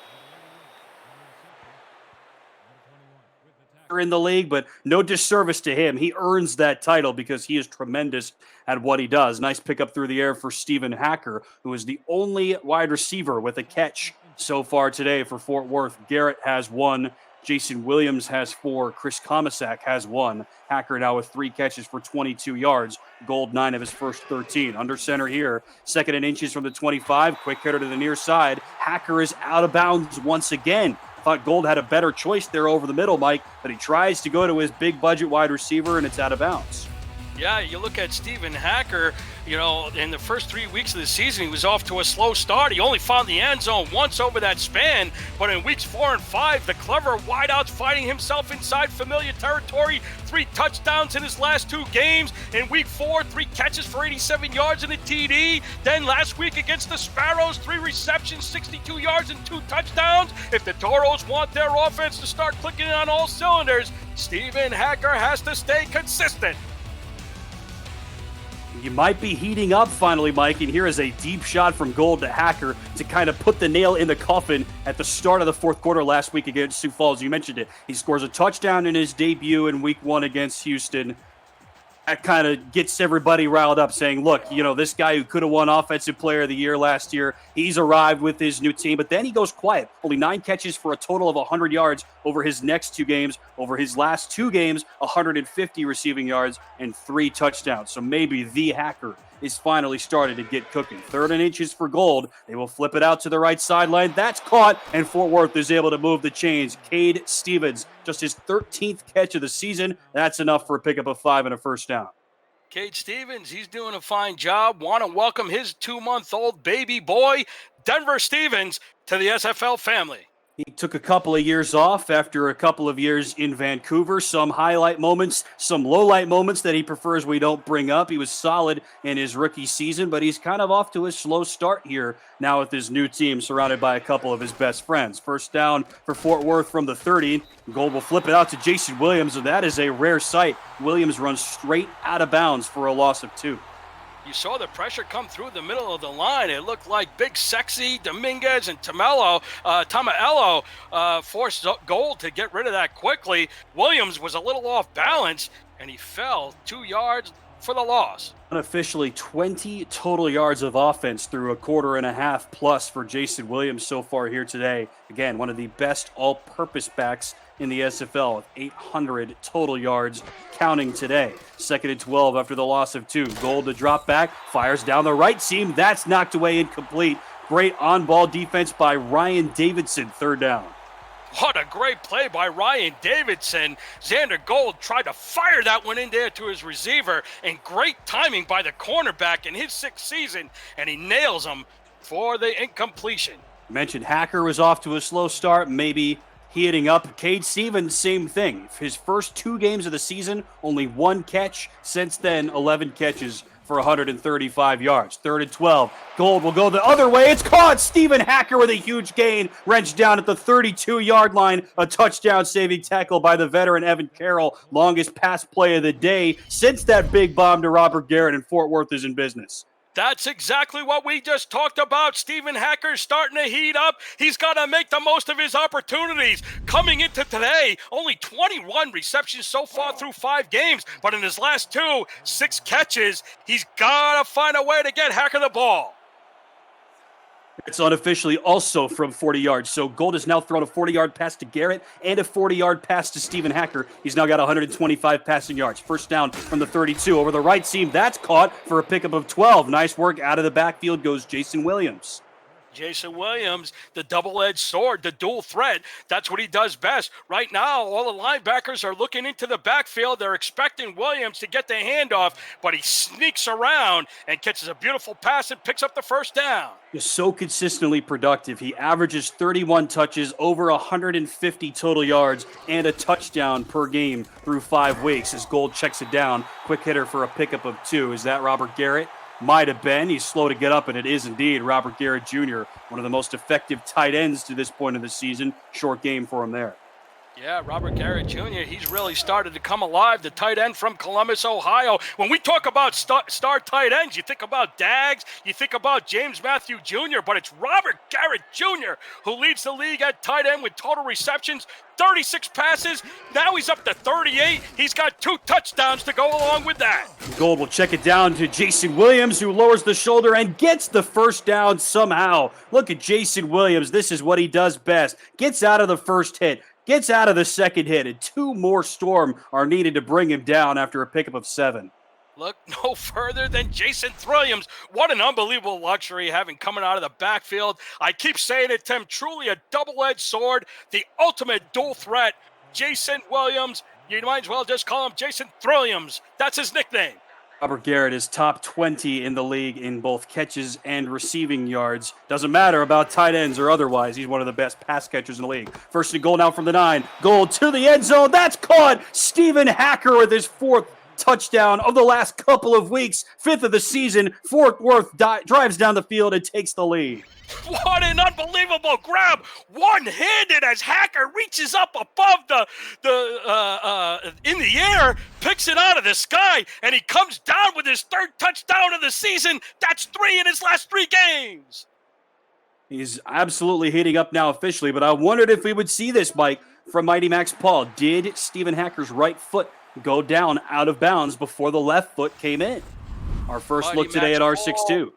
In the league, but no disservice to him. He earns that title because he is tremendous at what he does. Nice pickup through the air for Stephen Hacker, who is the only wide receiver with a catch so far today for Fort Worth. Garrett has 1. Jason Williams has 4. Chris Komisak has 1. Hacker now with 3 catches for 22 yards. Gold 9 of his first 13. Under center here. 2nd and inches from the 25. Quick hitter to the near side. Hacker is out of bounds once again. Thought Gold had a better choice there over the middle, Mike, but he tries to go to his big budget wide receiver, and it's out of bounds. Yeah, you look at Stephen Hacker, in the first 3 weeks of the season, he was off to a slow start. He only found the end zone once over that span, but in weeks 4 and 5, the clever wideout's finding himself inside familiar territory. 3 touchdowns in his last 2 games. In week 4, 3 catches for 87 yards in a TD. Then last week against the Sparrows, 3 receptions, 62 yards and 2 touchdowns. If the Toros want their offense to start clicking on all cylinders, Stephen Hacker has to stay consistent. You might be heating up finally, Mike, and here is a deep shot from Gold to Hacker to kind of put the nail in the coffin at the start of the 4th quarter last week against Sioux Falls. You mentioned it. He scores a touchdown in his debut in week 1 against Houston. That kind of gets everybody riled up, saying, look, this guy who could have won Offensive Player of the Year last year, he's arrived with his new team. But then he goes quiet. Only 9 catches for a total of 100 yards over his next 2 games. Over his last 2 games, 150 receiving yards and 3 touchdowns. So maybe the Hacker is finally started to get cooking. 3rd and inches for Gold. They will flip it out to the right sideline. That's caught, and Fort Worth is able to move the chains. Cade Stevens, just his 13th catch of the season. That's enough for a pickup of 5 and a first down. Cade Stevens, he's doing a fine job. Want to welcome his 2-month-old baby boy, Denver Stevens, to the SFL family. He took a couple of years off after a couple of years in Vancouver. Some highlight moments, some lowlight moments that he prefers we don't bring up. He was solid in his rookie season, but he's kind of off to a slow start here now with his new team surrounded by a couple of his best friends. First down for Fort Worth from the 30. Gold will flip it out to Jason Williams, and that is a rare sight. Williams runs straight out of bounds for a loss of 2. You saw the pressure come through the middle of the line. It looked like Big Sexy, Dominguez, and Tamaello forced Gold to get rid of that quickly. Williams was a little off balance, and he fell 2 yards for the loss. Unofficially 20 total yards of offense through a quarter and a half plus for Jason Williams so far here today. Again, one of the best all-purpose backs in the SFL with 800 total yards counting today. 2nd and 12 after the loss of 2. Gold to drop back, fires down the right seam. That's knocked away incomplete. Great on-ball defense by Ryan Davidson, 3rd down. What a great play by Ryan Davidson. Xander Gold tried to fire that one in there to his receiver, and great timing by the cornerback in his 6th season, and he nails him for the incompletion. You mentioned Hacker was off to a slow start, maybe heating up. Cade Stevens, same thing. His first 2 games of the season, only 1 catch. Since then, 11 catches for 135 yards. 3rd and 12. Gold will go the other way. It's caught. Stephen Hacker with a huge gain. Wrenched down at the 32-yard line. A touchdown-saving tackle by the veteran Evan Carroll. Longest pass play of the day since that big bomb to Robert Garrett, and Fort Worth is in business. That's exactly what we just talked about. Stephen Hacker's starting to heat up. He's got to make the most of his opportunities. Coming into today, only 21 receptions so far through 5 games, but in his last 2, 6 catches. He's got to find a way to get Hacker the ball. It's unofficially also from 40 yards. So Gold has now thrown a 40-yard pass to Garrett and a 40-yard pass to Stephen Hacker. He's now got 125 passing yards. First down from the 32 over the right seam. That's caught for a pickup of 12. Nice work out of the backfield goes Jason Williams. Jason Williams, the double-edged sword, the dual threat. That's what he does best. Right now, all the linebackers are looking into the backfield. They're expecting Williams to get the handoff, but he sneaks around and catches a beautiful pass and picks up the first down. He's so consistently productive. He averages 31 touches, over 150 total yards, and a touchdown per game through 5 weeks as Gold checks it down. Quick hitter for a pickup of 2. Is that Robert Garrett? Might have been. He's slow to get up, and it is indeed Robert Garrett Jr., one of the most effective tight ends to this point of the season. Short game for him there. Yeah, Robert Garrett Jr., he's really started to come alive, the tight end from Columbus, Ohio. When we talk about star tight ends, you think about Dags, you think about James Matthew Jr., but it's Robert Garrett Jr. who leads the league at tight end with total receptions, 36 passes. Now he's up to 38. He's got 2 touchdowns to go along with that. Gold will check it down to Jason Williams, who lowers the shoulder and gets the first down somehow. Look at Jason Williams. This is what he does best. Gets out of the first hit. gets out of the second hit, and 2 more Storm are needed to bring him down after a pickup of 7. Look no further than Jason Williams. What an unbelievable luxury having coming out of the backfield. I keep saying it, Tim, truly a double-edged sword, the ultimate dual threat. Jason Williams, you might as well just call him Jason Williams. That's his nickname. Robert Garrett is top 20 in the league in both catches and receiving yards. Doesn't matter about tight ends or otherwise. He's one of the best pass catchers in the league. First and goal now from the 9. Goal to the end zone. That's caught. Stephen Hacker with his 4th touchdown of the last couple of weeks. 5th of the season. Fort Worth drives down the field and takes the lead. What an unbelievable grab! One-handed as Hacker reaches up above in the air, picks it out of the sky, and he comes down with his 3rd touchdown of the season. That's 3 in his last 3 games. He's absolutely heating up now officially, but I wondered if we would see this, Mike, from Mighty Max Paul. Did Stephen Hacker's right foot go down out of bounds before the left foot came in? Our first look today at R6-2.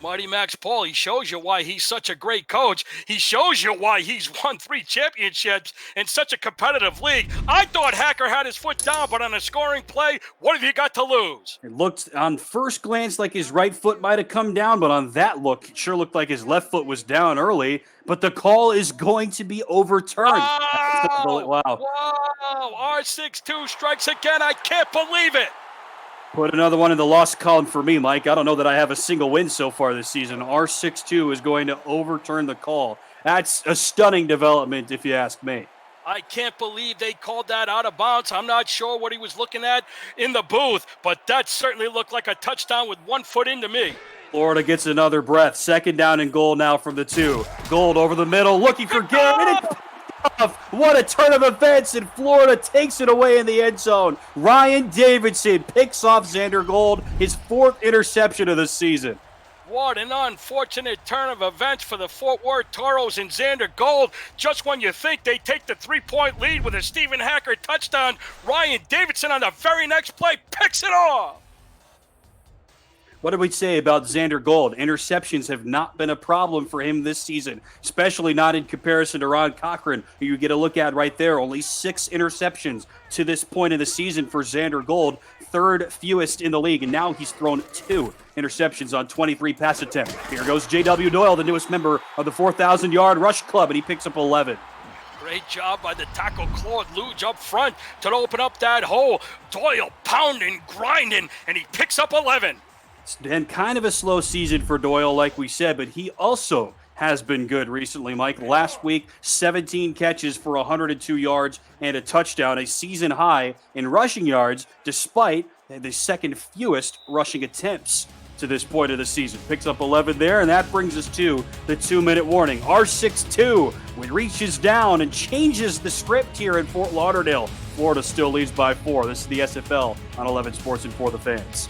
Mighty Max Paul, he shows you why he's such a great coach. He shows you why he's won 3 championships in such a competitive league. I thought Hacker had his foot down, but on a scoring play, what have you got to lose? It looked on first glance like his right foot might have come down, but on that look, it sure looked like his left foot was down early. But the call is going to be overturned. Wow! Wow! R6-2 strikes again. I can't believe it. Put another one in the loss column for me, Mike. I don't know that I have a single win so far this season. R6-2 is going to overturn the call. That's a stunning development, if you ask me. I can't believe they called that out of bounds. I'm not sure what he was looking at in the booth, but that certainly looked like a touchdown with 1 foot into me. Florida gets another breath. 2nd down and goal now from the 2. Gold over the middle, looking for Garrett. What a turn of events, and Florida takes it away in the end zone. Ryan Davidson picks off Xander Gold, his 4th interception of the season. What an unfortunate turn of events for the Fort Worth Toros and Xander Gold. Just when you think they take the 3-point lead with a Stephen Hacker touchdown, Ryan Davidson on the very next play picks it off. What did we say about Xander Gold? Interceptions have not been a problem for him this season, especially not in comparison to Ron Cochran, who you get a look at right there. Only 6 interceptions to this point in the season for Xander Gold, 3rd fewest in the league, and now he's thrown 2 interceptions on 23 pass attempts. Here goes J.W. Doyle, the newest member of the 4,000-yard rush club, and he picks up 11. Great job by the tackle Claude Luge up front to open up that hole. Doyle pounding, grinding, and he picks up 11. It's been kind of a slow season for Doyle, like we said, but he also has been good recently, Mike. Last week, 17 catches for 102 yards and a touchdown, a season high in rushing yards, despite the 2nd fewest rushing attempts to this point of the season. Picks up 11 there, and that brings us to the 2-minute warning. R6-2 reaches down and changes the script here in Fort Lauderdale. Florida still leads by 4. This is the SFL on 11 Sports and For the Fans.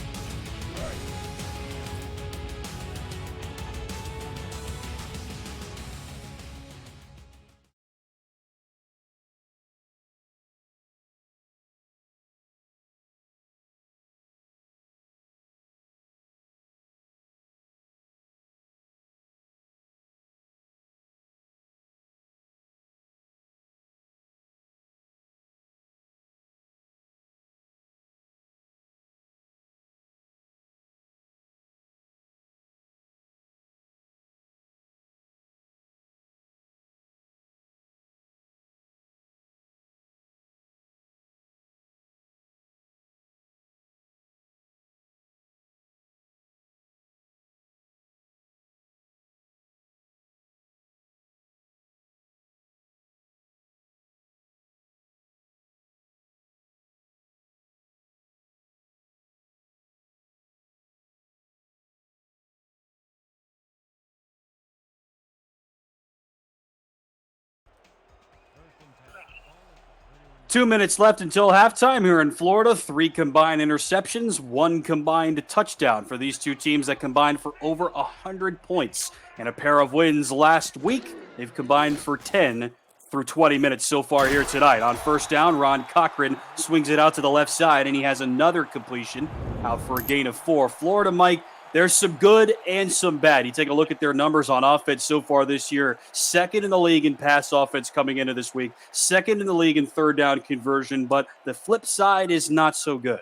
Two minutes left until halftime here in Florida. 3 combined interceptions, 1 combined touchdown for these 2 teams that combined for over 100 points. And a pair of wins last week. They've combined for 10 through 20 minutes so far here tonight. On first down, Ron Cochran swings it out to the left side, and he has another completion out for a gain of 4. Florida, Mike, There's some good and some bad. You take a look at their numbers on offense so far this year. Second in the league in pass offense coming into this week. Second in the league in third down conversion. But the flip side is not so good.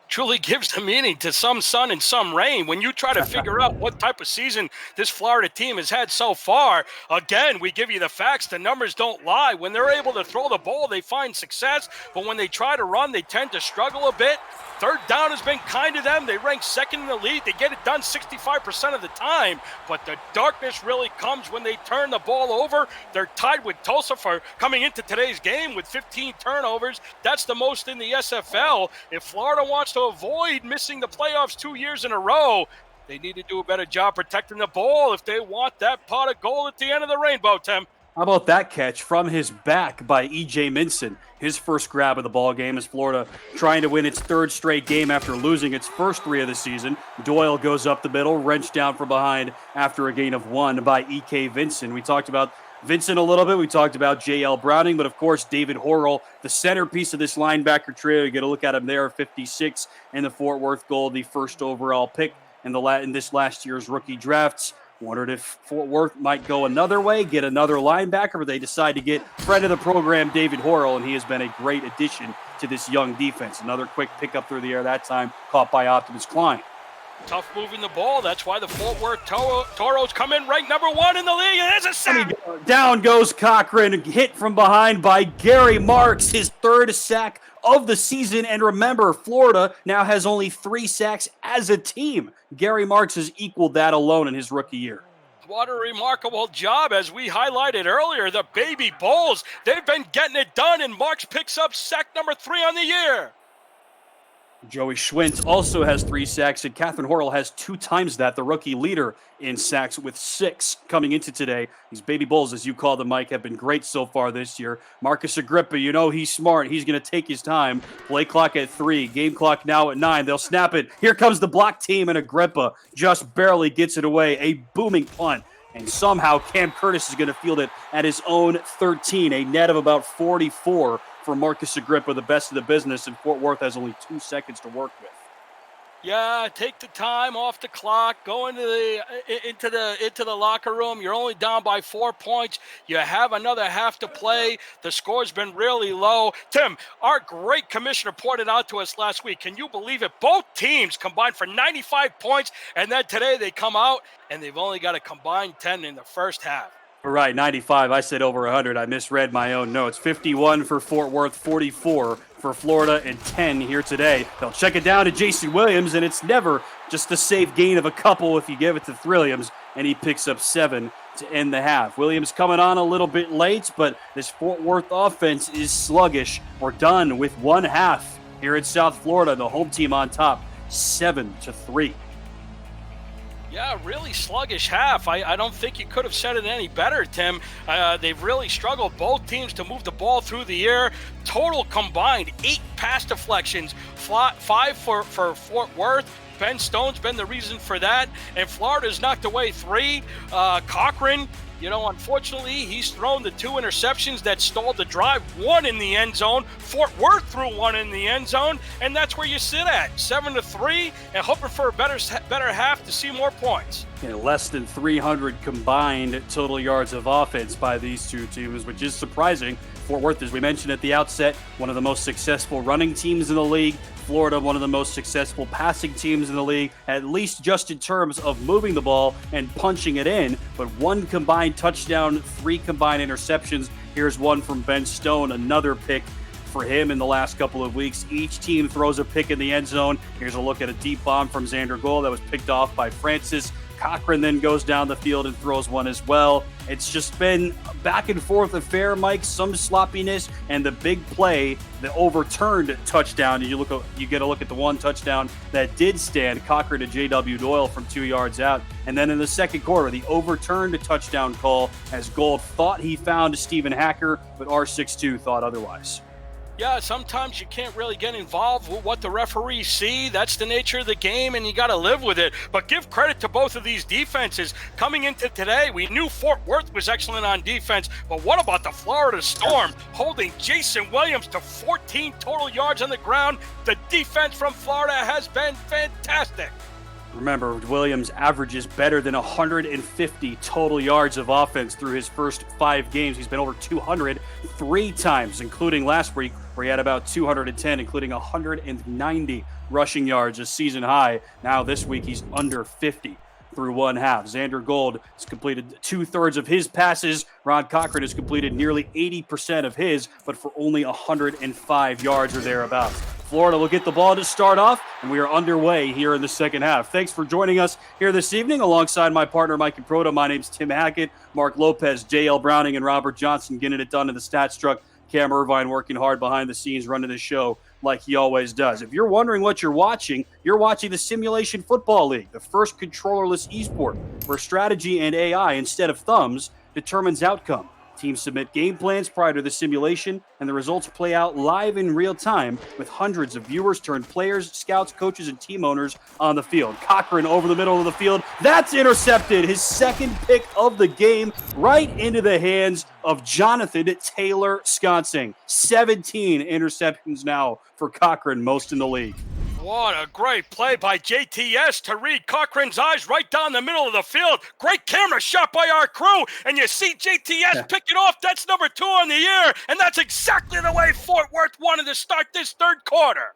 Truly gives the meaning to some sun and some rain. When you try to figure out what type of season this Florida team has had so far, again, we give you the facts. The numbers don't lie. When they're able to throw the ball, they find success. But when they try to run, they tend to struggle a bit. Third down has been kind to them. They rank second in the league. They get it done 65% of the time. But the darkness really comes when they turn the ball over. They're tied with Tulsa for coming into today's game with 15 turnovers. That's the most in the SFL. If Florida wants to avoid missing the playoffs 2 years in a row, they need to do a better job protecting the ball if they want that pot of gold at the end of the rainbow, Tim. How about that catch from his back by E.J. Minson? His first grab of the ball game as Florida trying to win its third straight game after losing its first 3 of the season. Doyle goes up the middle, wrenched down from behind after a gain of 1 by E.K. Vincent. We talked about Vincent a little bit. We talked about J.L. Browning, but of course David Horrell, the centerpiece of this linebacker trio. You get a look at him there, 56 in the Fort Worth Gold, the first overall pick in this last year's rookie drafts. Wondered if Fort Worth might go another way, get another linebacker, but they decide to get friend of the program, David Horrell, and he has been a great addition to this young defense. Another quick pickup through the air that time, caught by Optimus Klein. Tough moving the ball. That's why the Fort Worth Toros come in ranked number 1 in the league. And there's a sack. Down goes Cochran, hit from behind by Gary Marks, his 3rd sack of the season. And remember, Florida now has only 3 sacks as a team. Gary Marks has equaled that alone in his rookie year. What a remarkable job, as we highlighted earlier. The Baby Bulls, they've been getting it done, and Marks picks up sack number 3 on the year. Joey Schwint also has 3 sacks, and Catherine Horrell has 2 times that, the rookie leader in sacks with 6 coming into today. These Baby Bulls, as you call them, Mike, have been great so far this year. Marcus Agrippa, you know he's smart. He's going to take his time. Play clock at 3, game clock now at 9. They'll snap it. Here comes the block team, and Agrippa just barely gets it away. A booming punt. And somehow Cam Curtis is going to field it at his own 13, a net of about 44 for Marcus Agrippa, the best of the business, and Fort Worth has only 2 seconds to work with. Yeah, take the time off the clock, go into the locker room. You're only down by 4 points. You have another half to play. The score's been really low. Tim, our great commissioner pointed out to us last week. Can you believe it? Both teams combined for 95 points, and then today they come out and they've only got a combined 10 in the first half. Right, 95. I said over 100. I misread my own notes. 51 for Fort Worth, 44 for Florida, and 10 here today. They'll check it down to Jason Williams, and it's never just a safe gain of a couple if you give it to Thrilliams, and he picks up 7 to end the half. Williams coming on a little bit late, but this Fort Worth offense is sluggish. We're done with 1 half here in South Florida. The home team on top, 7-3. Yeah, really sluggish half. I don't think you could have said it any better, Tim. They've really struggled, both teams, to move the ball through the air. Total combined, 8 pass deflections, 5 for Fort Worth. Ben Stone's been the reason for that. And Florida's knocked away 3. Cochran, unfortunately, he's thrown the 2 interceptions that stalled the drive. 1 in the end zone. Fort Worth threw 1 in the end zone, and that's where you sit at, 7-3, and hoping for a better half to see more points. Less than 300 combined total yards of offense by these 2 teams, which is surprising. Fort Worth, as we mentioned at the outset, one of the most successful running teams in the league. Florida, one of the most successful passing teams in the league, at least just in terms of moving the ball and punching it in. But 1 combined touchdown, 3 combined interceptions. Here's one from Ben Stone, another pick for him in the last couple of weeks. Each team throws a pick in the end zone. Here's a look at a deep bomb from Xander Goal that was picked off by Francis. Cochran then goes down the field and throws 1 as well. It's just been a back and forth affair, Mike. Some sloppiness, and the big play, the overturned touchdown. You get a look at the 1 touchdown that did stand. Cochran to J.W. Doyle from 2 yards out. And then in the second quarter, the overturned touchdown call as Gold thought he found Stephen Hacker, but R62 thought otherwise. Yeah, sometimes you can't really get involved with what the referees see. That's the nature of the game, and you got to live with it. But give credit to both of these defenses. Coming into today, we knew Fort Worth was excellent on defense, but what about the Florida Storm holding Jason Williams to 14 total yards on the ground? The defense from Florida has been fantastic. Remember, Williams averages better than 150 total yards of offense through his first 5 games. He's been over 200 3 times, including last week, where he had about 210, including 190 rushing yards, a season high. Now this week, he's under 50 through one half. Xander Gold has completed 2/3 of his passes. Ron Cochran has completed nearly 80% of his, but for only 105 yards or thereabouts. Florida will get the ball to start off, and we are underway here in the second half. Thanks for joining us here this evening alongside my partner, Mike Improto. My name's Tim Hackett, Mark Lopez, J.L. Browning, and Robert Johnson getting it done in the stats truck. Cam Irvine working hard behind the scenes, running the show like he always does. If you're wondering what you're watching the Simulation Football League, the first controllerless esport where strategy and AI, instead of thumbs, determines outcome. Teams submit game plans prior to the simulation, and the results play out live in real time with hundreds of viewers turned players, scouts, coaches, and team owners on the field. Cochran over the middle of the field. That's intercepted. His second pick of the game right into the hands of Jonathan Taylor Sconsing. 17 interceptions now for Cochran, most in the league. What a great play by JTS to read Cochran's eyes right down the middle of the field. Great camera shot by our crew. And you see JTS pick it off. That's number 2 on the year. And that's exactly the way Fort Worth wanted to start this third quarter.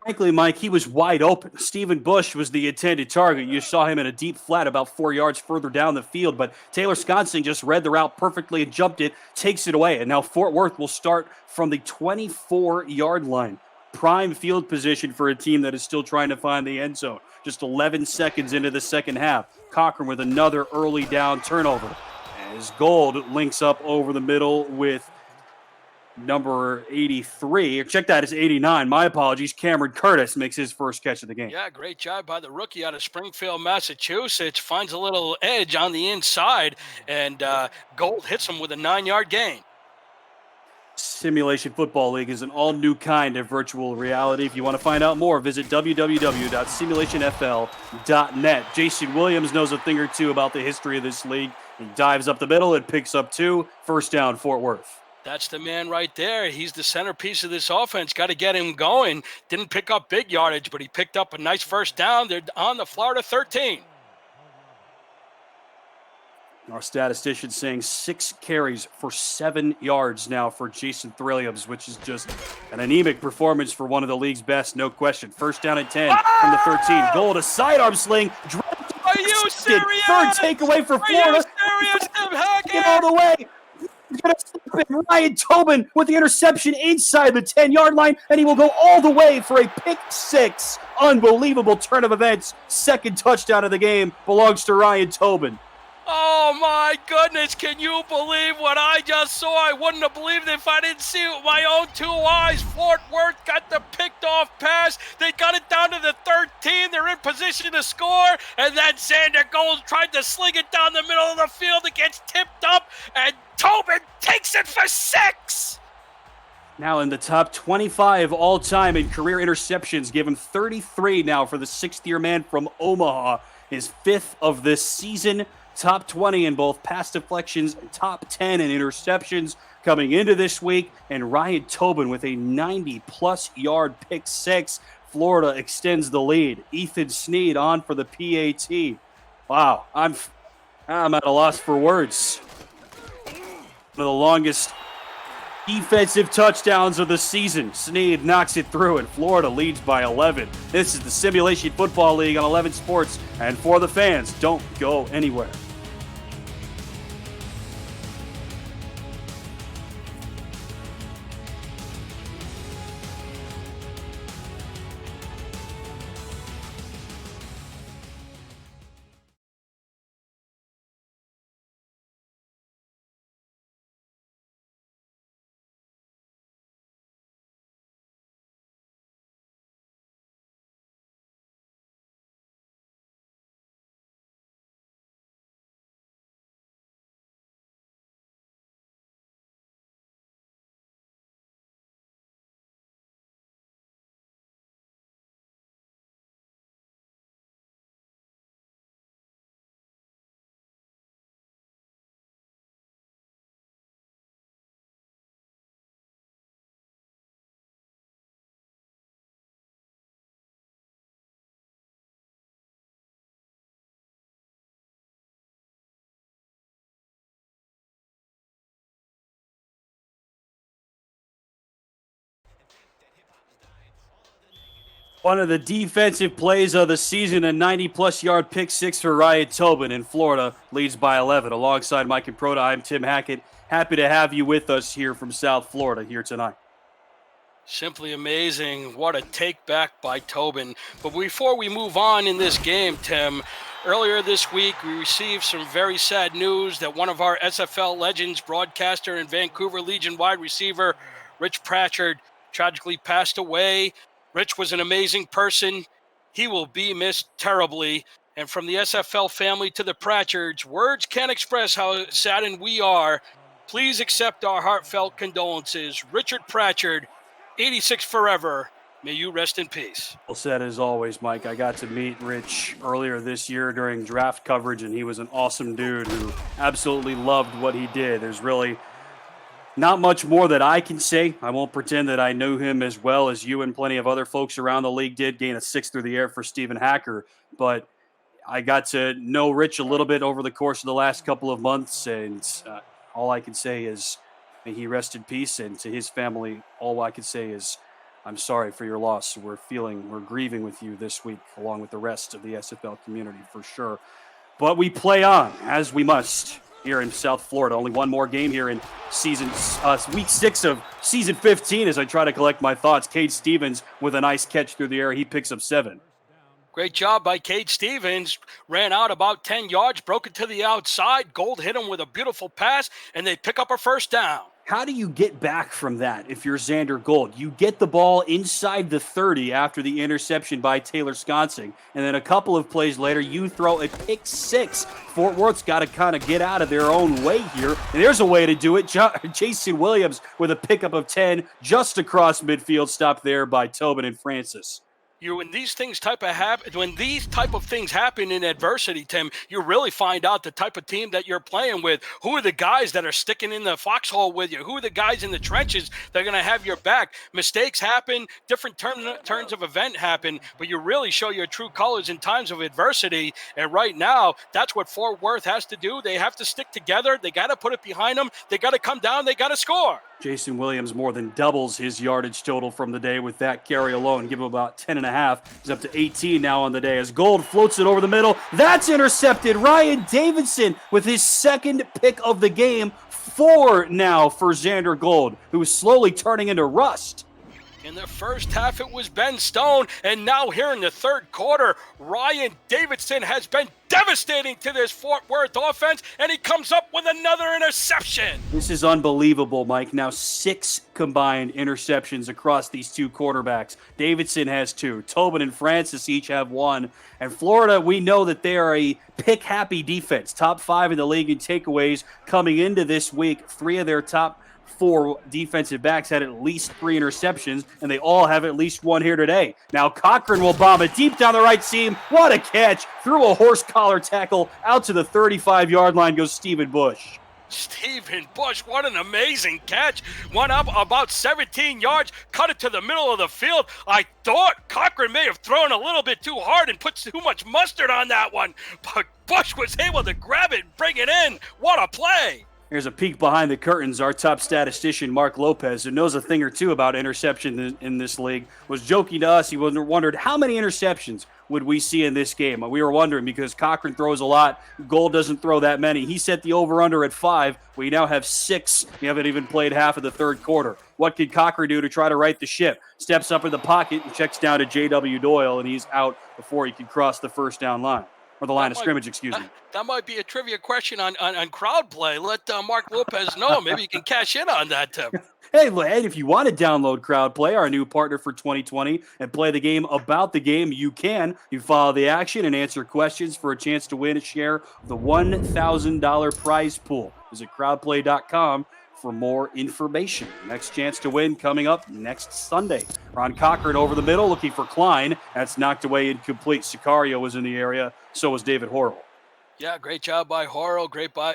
Frankly, Mike, he was wide open. Stephen Bush was the intended target. You saw him in a deep flat about 4 yards further down the field, but Taylor Sconsing just read the route perfectly and jumped it, takes it away. And now Fort Worth will start from the 24-yard line. Prime field position for a team that is still trying to find the end zone. Just 11 seconds into the second half. Cochran with another early down turnover. As Gold links up over the middle with number 83. Check that, it's 89. My apologies. Cameron Curtis makes his first catch of the game. Yeah, great job by the rookie out of Springfield, Massachusetts. Finds a little edge on the inside, and Gold hits him with a 9-yard gain. Simulation Football League is an all-new kind of virtual reality. If you want to find out more, visit www.simulationfl.net. Jason Williams knows a thing or two about the history of this league. He dives up the middle and picks up 2. First down, Fort Worth. That's the man right there. He's the centerpiece of this offense. Got to get him going. Didn't pick up big yardage, but he picked up a nice first down. They're on the Florida 13. Our statistician saying 6 carries for 7 yards now for Jason Williams, which is just an anemic performance for one of the league's best, no question. First down and 10 from the 13. Gold, a sidearm sling. Are you serious? Third takeaway for Florida. Are you serious, Tim Hackett? Get all the way. He's going to slip in. Ryan Tobin with the interception inside the 10-yard line, and he will go all the way for a pick 6. Unbelievable turn of events. Second touchdown of the game belongs to Ryan Tobin. Oh my goodness, can you believe what I just saw? I wouldn't have believed it if I didn't see it with my own 2 eyes. Fort Worth got the picked off pass. They got it down to the 13. They're in position to score. And then Xander Gold tried to sling it down the middle of the field. It gets tipped up, and Tobin takes it for 6. Now in the top 25 all-time in career interceptions, given 33 now for the 6th-year man from Omaha. His 5th of this season. Top 20 in both pass deflections, top 10 in interceptions coming into this week. And Ryan Tobin with a 90-plus yard pick 6. Florida extends the lead. Ethan Snead on for the PAT. Wow, I'm at a loss for words. One of the longest defensive touchdowns of the season. Snead knocks it through, and Florida leads by 11. This is the Simulation Football League on 11 Sports, and for the fans, don't go anywhere. One of the defensive plays of the season, a 90-plus yard pick six for Ryan Tobin in Florida, leads by 11. Alongside Mike and Proda, I'm Tim Hackett. Happy to have you with us here from South Florida here tonight. Simply amazing. What a take back by Tobin. But before we move on in this game, Tim, earlier this week we received some very sad news that one of our SFL legends, broadcaster and Vancouver Legion wide receiver, Rich Pratchard, tragically passed away. Rich was an amazing person. He will be missed terribly. And from the SFL family to the Pratchards, words can't express how saddened we are. Please accept our heartfelt condolences. Richard Pratchard, 86 forever. May you rest in peace. Well said as always, Mike. I got to meet Rich earlier this year during draft coverage, and he was an awesome dude who absolutely loved what he did. There's really not much more that I can say. I won't pretend that I knew him as well as you and plenty of other folks around the league did. Gain a 6 through the air for Stephen Hacker. But I got to know Rich a little bit over the course of the last couple of months. And all I can say is may he rest in peace. And to his family, all I can say is I'm sorry for your loss. We're grieving with you this week, along with the rest of the SFL community for sure. But we play on, as we must, here in South Florida. Only one more game here in week 6 of season 15 as I try to collect my thoughts. Cade Stevens with a nice catch through the air. He picks up 7. Great job by Cade Stevens. Ran out about 10 yards, broke it to the outside. Gold hit him with a beautiful pass, and they pick up a first down. How do you get back from that if you're Xander Gold? You get the ball inside the 30 after the interception by Taylor Sconsing, and then a couple of plays later, you throw a pick 6. Fort Worth's got to kind of get out of their own way here, and there's a way to do it. Jason Williams with a pickup of 10 just across midfield, stopped there by Tobin and Francis. When these type of things happen in adversity, Tim, you really find out the type of team that you're playing with. Who are the guys that are sticking in the foxhole with you? Who are the guys in the trenches that are going to have your back? Mistakes happen, different turns of event happen, but you really show your true colors in times of adversity. And right now, that's what Fort Worth has to do. They have to stick together. They got to put it behind them. They got to come down. They got to score. Jason Williams more than doubles his yardage total from the day with that carry alone. Give him about 10.5. He's up to 18 now on the day as Gold floats it over the middle. That's intercepted. Ryan Davidson with his second pick of the game. 4 now for Xander Gold, who is slowly turning into rust. In the first half, it was Ben Stone, and now here in the third quarter, Ryan Davidson has been devastating to this Fort Worth offense, and he comes up with another interception. This is unbelievable, Mike. Now 6 combined interceptions across these two quarterbacks. Davidson has 2. Tobin and Francis each have 1. And Florida, we know that they are a pick-happy defense. Top 5 in the league in takeaways coming into this week. 3 of their top 4 defensive backs had at least 3 interceptions, and they all have at least 1 here today. Now Cochran will bomb it deep down the right seam. What a catch. Through a horse collar tackle out to the 35-yard line goes Stephen Bush. Stephen Bush, what an amazing catch. Went up about 17 yards, cut it to the middle of the field. I thought Cochran may have thrown a little bit too hard and put too much mustard on that one, but Bush was able to grab it and bring it in. What a play. Here's a peek behind the curtains. Our top statistician, Mark Lopez, who knows a thing or two about interception in this league, was joking to us. He wondered how many interceptions would we see in this game. We were wondering because Cochran throws a lot. Gold doesn't throw that many. He set the over-under at 5. We now have 6. We haven't even played half of the third quarter. What could Cochran do to try to right the ship? Steps up in the pocket and checks down to J.W. Doyle, and he's out before he can cross the first down line. Or the line of scrimmage, excuse me. That might be a trivia question on crowd play. Let Mark Lopez know. Maybe you can cash in on that, Tim. Hey, if you want to download Crowd Play, our new partner for 2020, and play the game about the game, you can. You follow the action and answer questions for a chance to win a share of the $1,000 prize pool. Visit crowdplay.com for more information. Next chance to win coming up next Sunday. Ron Cochran over the middle looking for Klein. That's knocked away incomplete. Sicario was in the area. So was David Horrell. Yeah, great job by Horrell.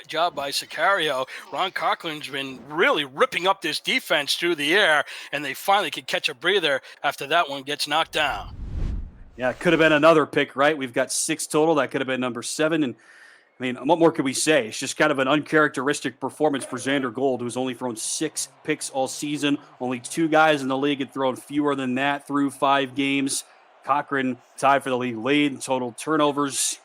Job by Sicario. Ron Cochran's been really ripping up this defense through the air, and they finally could catch a breather after that one gets knocked down. Yeah, it could have been another pick, right? We've got 6 total. That could have been number 7. And I mean, what more could we say? It's just kind of an uncharacteristic performance for Xander Gold, who's only thrown 6 picks all season. Only 2 guys in the league had thrown fewer than that through 5 games. Cochran tied for the league lead. Total turnovers,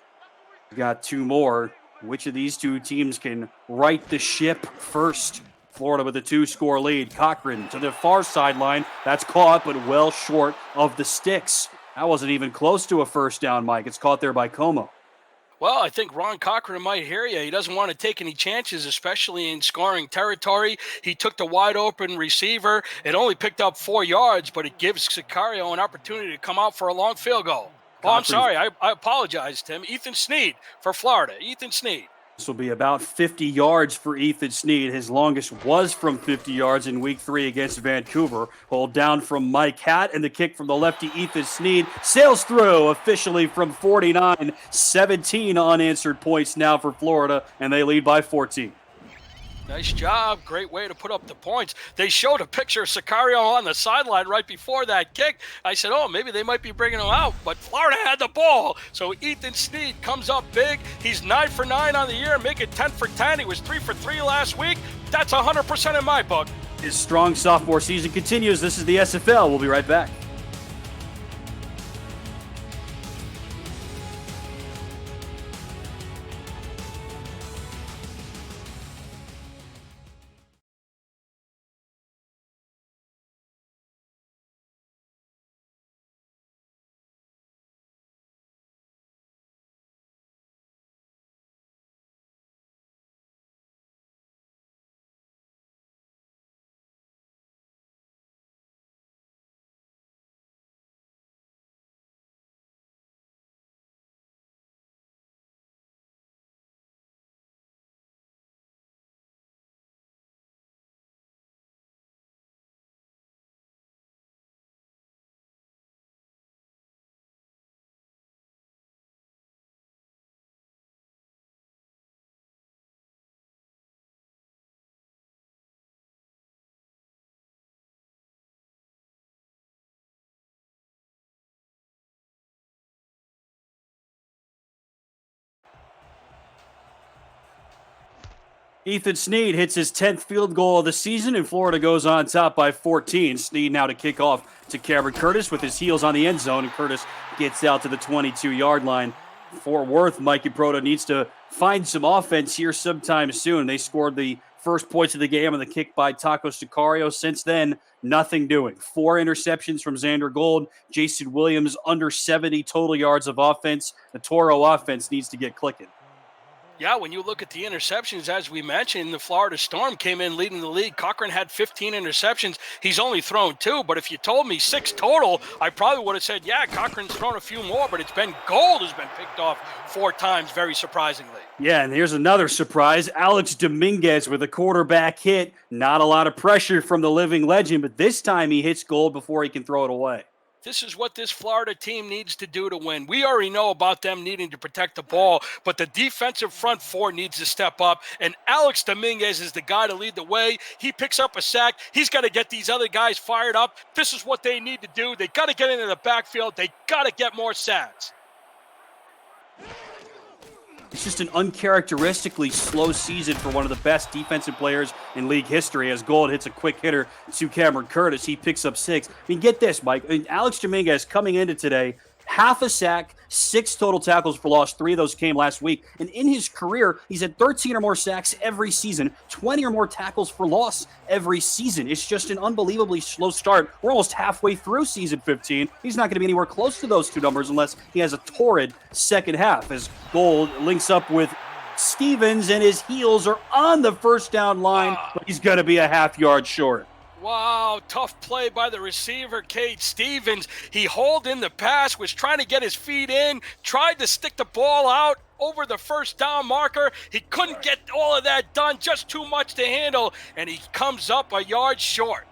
we got 2 more. Which of these 2 teams can right the ship first? Florida with a 2-score lead. Cochran to the far sideline. That's caught, but well short of the sticks. That wasn't even close to a first down, Mike. It's caught there by Como. Well, I think Ron Cochran might hear you. He doesn't want to take any chances, especially in scoring territory. He took the wide open receiver. It only picked up 4 yards, but it gives Sicario an opportunity to come out for a long field goal. Oh, I'm sorry. I apologize, Tim. Ethan Snead for Florida. Ethan Snead. This will be about 50 yards for Ethan Snead. His longest was from 50 yards in Week 3 against Vancouver. Hold down from Mike Hatt, and the kick from the lefty Ethan Snead sails through officially from 49. 17 unanswered points now for Florida, and they lead by 14. Nice job. Great way to put up the points. They showed a picture of Sicario on the sideline right before that kick. I said, oh, maybe they might be bringing him out, but Florida had the ball. So Ethan Snead comes up big. He's 9 for 9 on the year, making 10 for 10. He was 3 for 3 last week. That's 100% in my book. His strong sophomore season continues. This is the SFL. We'll be right back. Ethan Snead hits his 10th field goal of the season, and Florida goes on top by 14. Snead now to kick off to Cameron Curtis with his heels on the end zone, and Curtis gets out to the 22-yard line. Fort Worth, Mikey Proto needs to find some offense here sometime soon. They scored the first points of the game on the kick by Taco Sicario. Since then, nothing doing. 4 interceptions from Xander Gold. Jason Williams under 70 total yards of offense. The Toro offense needs to get clicking. Yeah, when you look at the interceptions, as we mentioned, the Florida Storm came in leading the league. Cochran had 15 interceptions. He's only thrown 2, but if you told me 6 total, I probably would have said, yeah, Cochran's thrown a few more, but it's been Gold has been picked off 4 times, very surprisingly. Yeah, and here's another surprise. Alex Dominguez with a quarterback hit. Not a lot of pressure from the living legend, but this time he hits Gold before he can throw it away. This is what this Florida team needs to do to win. We already know about them needing to protect the ball, but the defensive front 4 needs to step up, and Alex Dominguez is the guy to lead the way. He picks up a sack. He's got to get these other guys fired up. This is what they need to do. They got to get into the backfield. They got to get more sacks. It's just an uncharacteristically slow season for one of the best defensive players in league history as Gold hits a quick hitter to Cameron Curtis. He picks up 6. I mean, get this, Mike. Alex Dominguez coming into today, half a sack, 6 total tackles for loss. 3 of those came last week. And in his career, he's had 13 or more sacks every season, 20 or more tackles for loss every season. It's just an unbelievably slow start. We're almost halfway through season 15. He's not going to be anywhere close to those 2 numbers unless he has a torrid second half as Gold links up with Stevens, and his heels are on the first down line, but he's going to be a half yard short. Wow, tough play by the receiver, Cade Stevens. He hauled in the pass, was trying to get his feet in, tried to stick the ball out over the first down marker. He couldn't get all of that done, just too much to handle, and he comes up a yard short.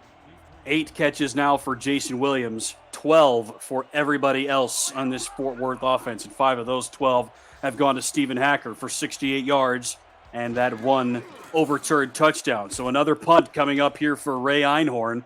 8 catches now for Jason Williams, 12 for everybody else on this Fort Worth offense, and 5 of those 12 have gone to Stephen Hacker for 68 yards and that 1 overturned touchdown. So another punt coming up here for Ray Einhorn.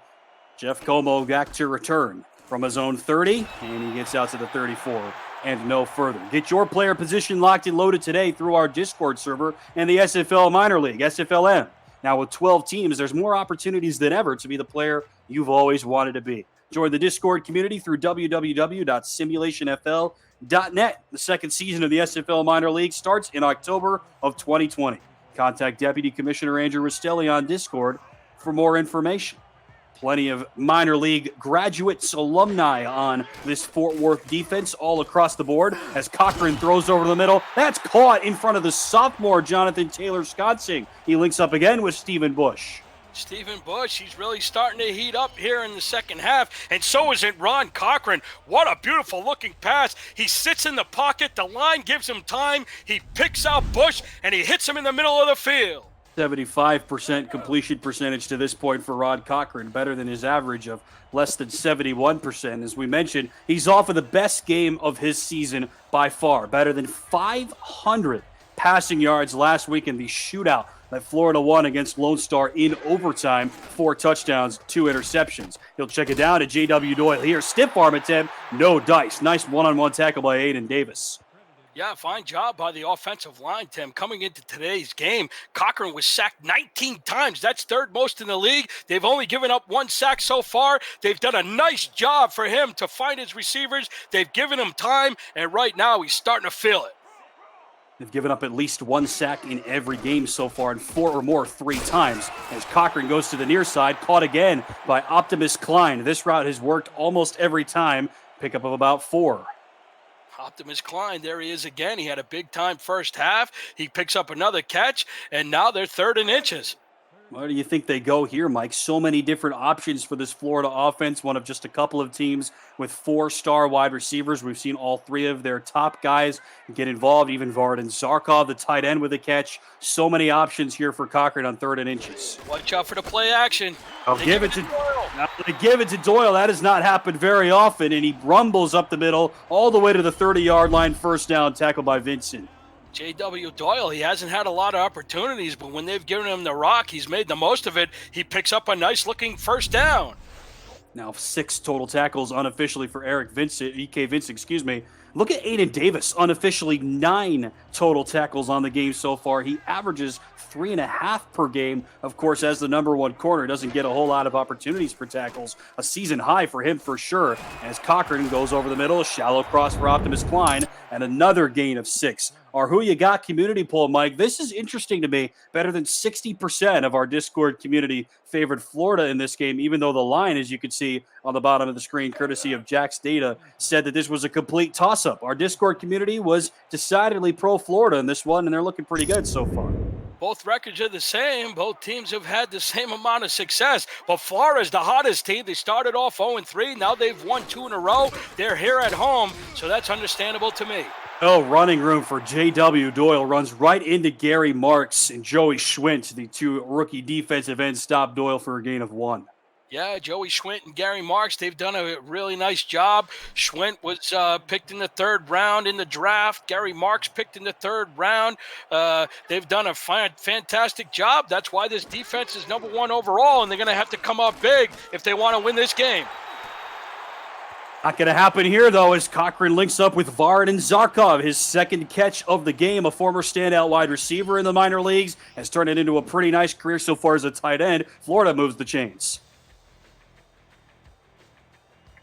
Jeff Como back to return from his own 30, and he gets out to the 34 and no further. Get your player position locked and loaded today through our Discord server and the SFL Minor League, SFLM. Now with 12 teams, there's more opportunities than ever to be the player you've always wanted to be. Join the Discord community through www.simulationfl.net. The second season of the SFL Minor League starts in October of 2020. Contact Deputy Commissioner Andrew Rastelli on Discord for more information. Plenty of minor league graduates, alumni on this Fort Worth defense all across the board as Cochran throws over the middle. That's caught in front of the sophomore Jonathan Taylor-Scotsing. He links up again with Stephen Bush. Stephen Bush, he's really starting to heat up here in the second half, and so is it Ron Cochran. What a beautiful looking pass. He sits in the pocket, the line gives him time, he picks out Bush, and he hits him in the middle of the field. 75% completion percentage to this point for Rod Cochran, better than his average of less than 71%. As we mentioned, he's off of the best game of his season by far, better than 500 passing yards last week in the shootout that Florida won against Lone Star in overtime. 4 touchdowns, 2 interceptions. He'll check it down to J.W. Doyle here. Stiff arm attempt, no dice. Nice one-on-one tackle by Aiden Davis. Yeah, fine job by the offensive line, Tim. Coming into today's game, Cochran was sacked 19 times. That's third most in the league. They've only given up 1 sack so far. They've done a nice job for him to find his receivers. They've given him time, and right now he's starting to feel it. They've given up at least 1 sack in every game so far, and 4 or more 3 times. As Cochran goes to the near side, caught again by Optimus Klein. This route has worked almost every time. Pickup of about 4. Optimus Klein, there he is again. He had a big-time first half. He picks up another catch, and now they're 3rd and inches. Where do you think they go here, Mike? So many different options for this Florida offense, one of just a couple of teams with 4-star wide receivers. We've seen all 3 of their top guys get involved, even Vardan Zarkov, the tight end, with a catch. So many options here for Cochran on 3rd and inches. Watch out for the play action. I'll give it to Doyle. They give it to Doyle. That has not happened very often, and he rumbles up the middle all the way to the 30-yard line. First down, tackled by Vincent. J.W. Doyle, he hasn't had a lot of opportunities, but when they've given him the rock, he's made the most of it. He picks up a nice-looking first down. Now 6 total tackles unofficially for E.K. Vincent. Look at Aiden Davis, unofficially 9 total tackles on the game so far. He averages 3.5 per game. Of course, as the number 1 corner, doesn't get a whole lot of opportunities for tackles. A season high for him for sure. As Cochran goes over the middle, a shallow cross for Optimus Klein, and another gain of 6. Our Who You Got community poll, Mike, this is interesting to me. Better than 60% of our Discord community favored Florida in this game, even though the line, as you can see on the bottom of the screen, courtesy of Jack's Data, said that this was a complete toss-up. Our Discord community was decidedly pro-Florida in this one, and they're looking pretty good so far. Both records are the same. Both teams have had the same amount of success. But Florida's the hottest team. They started off 0-3. Now they've won 2 in a row. They're here at home, so that's understandable to me. Oh, running room for J.W. Doyle. Runs right into Gary Marks and Joey Schwint. The 2 rookie defensive ends stop Doyle for a gain of 1. Yeah, Joey Schwint and Gary Marks, they've done a really nice job. Schwint was picked in the 3rd round in the draft. Gary Marks picked in the 3rd round. They've done a fantastic job. That's why this defense is number 1 overall, and they're going to have to come up big if they want to win this game. Not going to happen here, though, as Cochran links up with Vardan Zarkov. His 2nd catch of the game, a former standout wide receiver in the minor leagues, has turned it into a pretty nice career so far as a tight end. Florida moves the chains.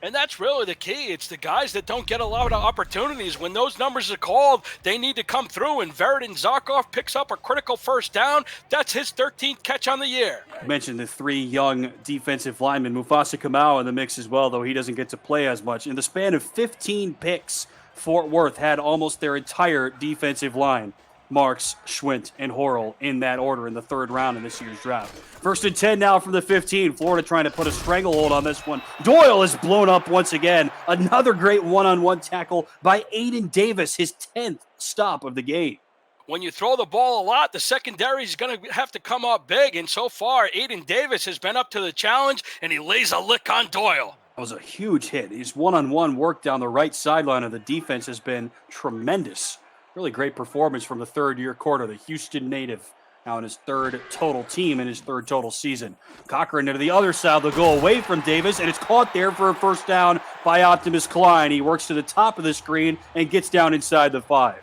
And that's really the key. It's the guys that don't get a lot of opportunities. When those numbers are called, they need to come through, and Vardan Zarkov picks up a critical first down. That's his 13th catch on the year. I mentioned the 3 young defensive linemen, Mufasa Kamau in the mix as well, though he doesn't get to play as much. In the span of 15 picks, Fort Worth had almost their entire defensive line. Marks, Schwint, and Horrell in that order in the 3rd round in this year's draft. 1st and 10 now from the 15. Florida trying to put a stranglehold on this one. Doyle is blown up once again. Another great one-on-one tackle by Aiden Davis, his 10th stop of the game. When you throw the ball a lot, the secondary is going to have to come up big, and so far, Aiden Davis has been up to the challenge, and he lays a lick on Doyle. That was a huge hit. His one-on-one work down the right sideline of the defense has been tremendous. Really great performance from the 3rd-year corner, the Houston native, now in his 3rd total team in his 3rd total season. Cochran into the other side. They'll go away from Davis, and it's caught there for a first down by Optimus Klein. He works to the top of the screen and gets down inside the 5.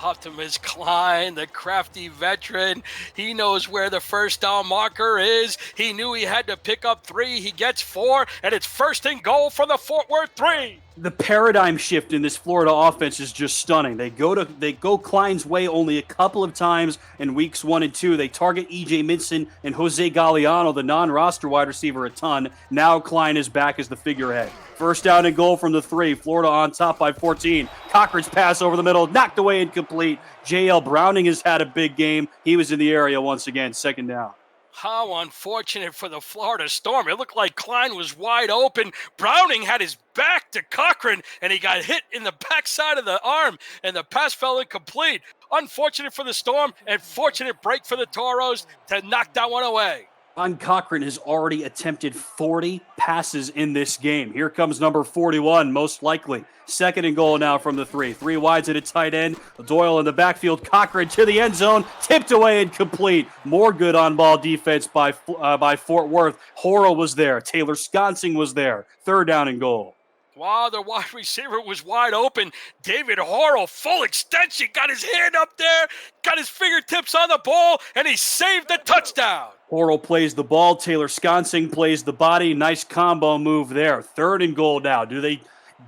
Optimus Klein, the crafty veteran. He knows where the first down marker is. He knew he had to pick up 3. He gets 4, and it's first and goal for the Fort Worth 3. The paradigm shift in this Florida offense is just stunning. They go Klein's way only a couple of times in weeks 1 and 2. They target E.J. Minson and Jose Galliano, the non-roster wide receiver, a ton. Now Klein is back as the figurehead. First down and goal from the 3. Florida on top by 14. Cochran's pass over the middle, knocked away, incomplete. J.L. Browning has had a big game. He was in the area once again, second down. How unfortunate for the Florida Storm. It looked like Klein was wide open. Browning had his back to Cochran, and he got hit in the backside of the arm, and the pass fell incomplete. Unfortunate for the Storm, and fortunate break for the Toros to knock that one away. Ron Cochran has already attempted 40 passes in this game. Here comes number 41, most likely. Second and goal now from the 3. 3 wides at a tight end. Doyle in the backfield. Cochran to the end zone. Tipped away and complete. More good on-ball defense by Fort Worth. Horrell was there. Taylor Sconsing was there. Third down and goal. Wow, the wide receiver was wide open. David Horrell, full extension, got his hand up there, got his fingertips on the ball, and he saved the touchdown. Horrell plays the ball. Taylor Sconsing plays the body. Nice combo move there. Third and goal now. Do they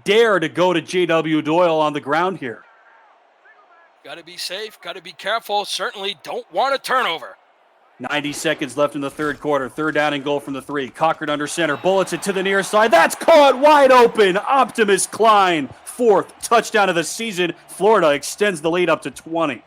dare to go to J.W. Doyle on the ground here? Got to be safe, got to be careful. Certainly don't want a turnover. 90 seconds left in the third quarter. Third down and goal from the 3. Cochran under center. Bullets it to the near side. That's caught wide open. Optimus Klein. 4th touchdown of the season. Florida extends the lead up to 20.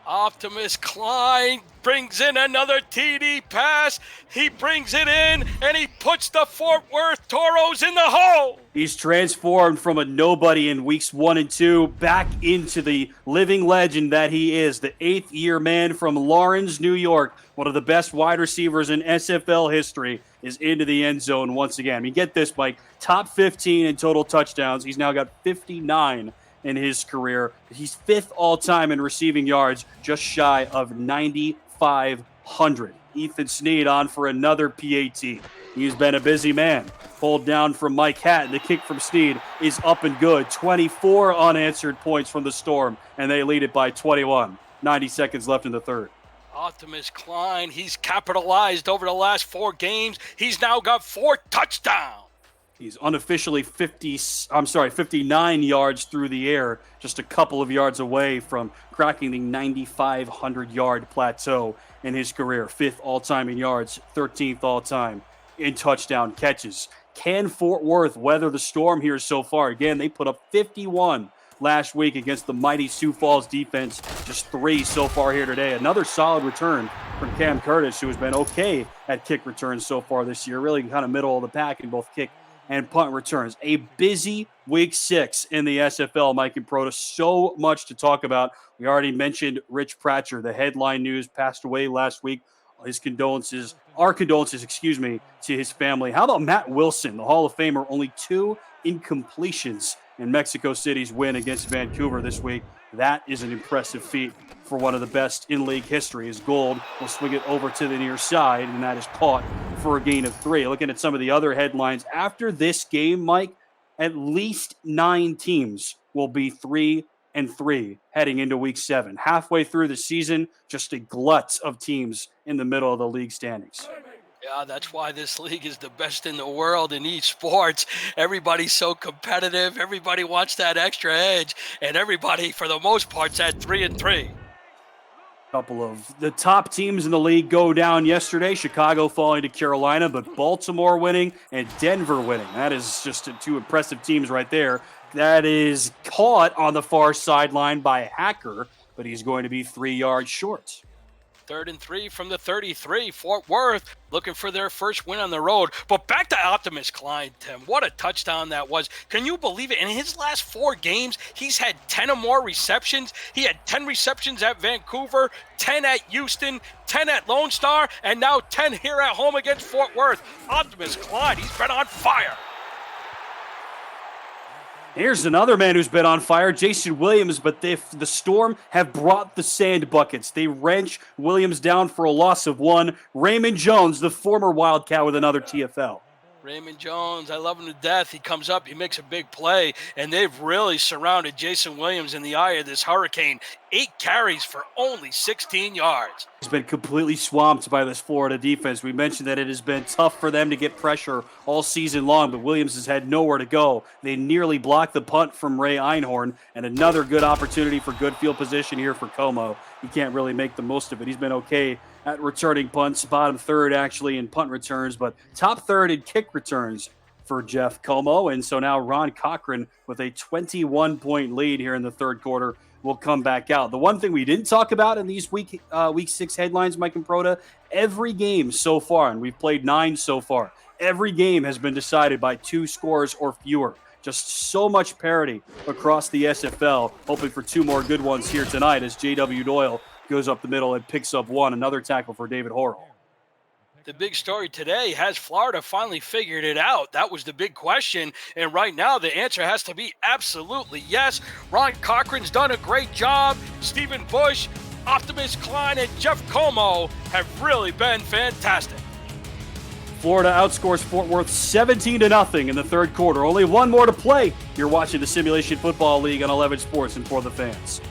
Optimus Klein brings in another TD pass. He brings it in, and he puts the Fort Worth Toros in the hole. He's transformed from a nobody in weeks 1 and 2 back into the living legend that he is. The 8th-year man from Lawrence, New York, one of the best wide receivers in SFL history, is into the end zone once again. I mean, get this, Mike. Top 15 in total touchdowns. He's now got 59 in his career. He's 5th all-time in receiving yards, just shy of 9,500. Ethan Snead on for another PAT. He's been a busy man. Pulled down from Mike Hatton. The kick from Snead is up and good. 24 unanswered points from the Storm, and they lead it by 21. 90 seconds left in the third. Optimus Klein, he's capitalized over the last 4 games. He's now got 4 touchdowns. He's unofficially 59 yards through the air, just a couple of yards away from cracking the 9,500-yard plateau in his career. 5th all-time in yards, 13th all-time in touchdown catches. Can Fort Worth weather the storm here so far? Again, they put up 51 last week against the mighty Sioux Falls defense. Just 3 so far here today. Another solid return from Cam Curtis, who has been okay at kick returns so far this year. Really kind of middle of the pack in both kick and punt returns. A busy week 6 in the SFL, Mike and Proto. So much to talk about. We already mentioned Rich Pratcher. The headline news: passed away last week. Our condolences, to his family. How about Matt Wilson, the Hall of Famer? Only 2 incompletions in Mexico City's win against Vancouver this week. That is an impressive feat for one of the best in league history. His Gold will swing it over to the near side, and that is caught for a gain of 3. Looking at some of the other headlines, after this game, Mike, at least 9 teams will be 3-3 heading into week 7. Halfway through the season, just a glut of teams in the middle of the league standings. Yeah, that's why this league is the best in the world in esports. Everybody's so competitive. Everybody wants that extra edge, and everybody, for the most part, is at 3-3. Couple of the top teams in the league go down yesterday. Chicago falling to Carolina, but Baltimore winning and Denver winning. That is just 2 impressive teams right there. That is caught on the far sideline by Hacker, but he's going to be 3 yards short. 3rd and 3 from the 33. Fort Worth looking for their first win on the road. But back to Optimus Klein, Tim. What a touchdown that was. Can you believe it? In his last 4 games, he's had 10 or more receptions. He had 10 receptions at Vancouver, 10 at Houston, 10 at Lone Star, and now 10 here at home against Fort Worth. Optimus Klein, he's been on fire. Here's another man who's been on fire, Jason Williams, but the Storm have brought the sand buckets. They wrench Williams down for a loss of 1. Raymond Jones, the former Wildcat, with another TFL. Raymond Jones, I love him to death. He comes up, he makes a big play, and they've really surrounded Jason Williams in the eye of this hurricane. 8 carries for only 16 yards. He's been completely swamped by this Florida defense. We mentioned that it has been tough for them to get pressure all season long, but Williams has had nowhere to go. They nearly blocked the punt from Ray Einhorn, and another good opportunity for good field position here for Como. He can't really make the most of it. He's been okay at returning punts, bottom third actually in punt returns, but top third in kick returns for Jeff Como. And so now Ron Cochran with a 21-point lead here in the third quarter will come back out. The one thing we didn't talk about in these week 6 headlines, Mike and Proda, every game so far, and we've played 9 so far, every game has been decided by 2 scores or fewer. Just so much parity across the SFL. Hoping for 2 more good ones here tonight as J.W. Doyle goes up the middle and picks up 1. Another tackle for David Horrell. The big story today, has Florida finally figured it out? That was the big question, and right now the answer has to be absolutely yes. Ron Cochran's done a great job. Stephen Bush, Optimus Klein, and Jeff Como have really been fantastic. Florida outscores Fort Worth 17-0 in the third quarter. Only 1 more to play. You're watching the Simulation Football League on 11 Sports and For the Fans.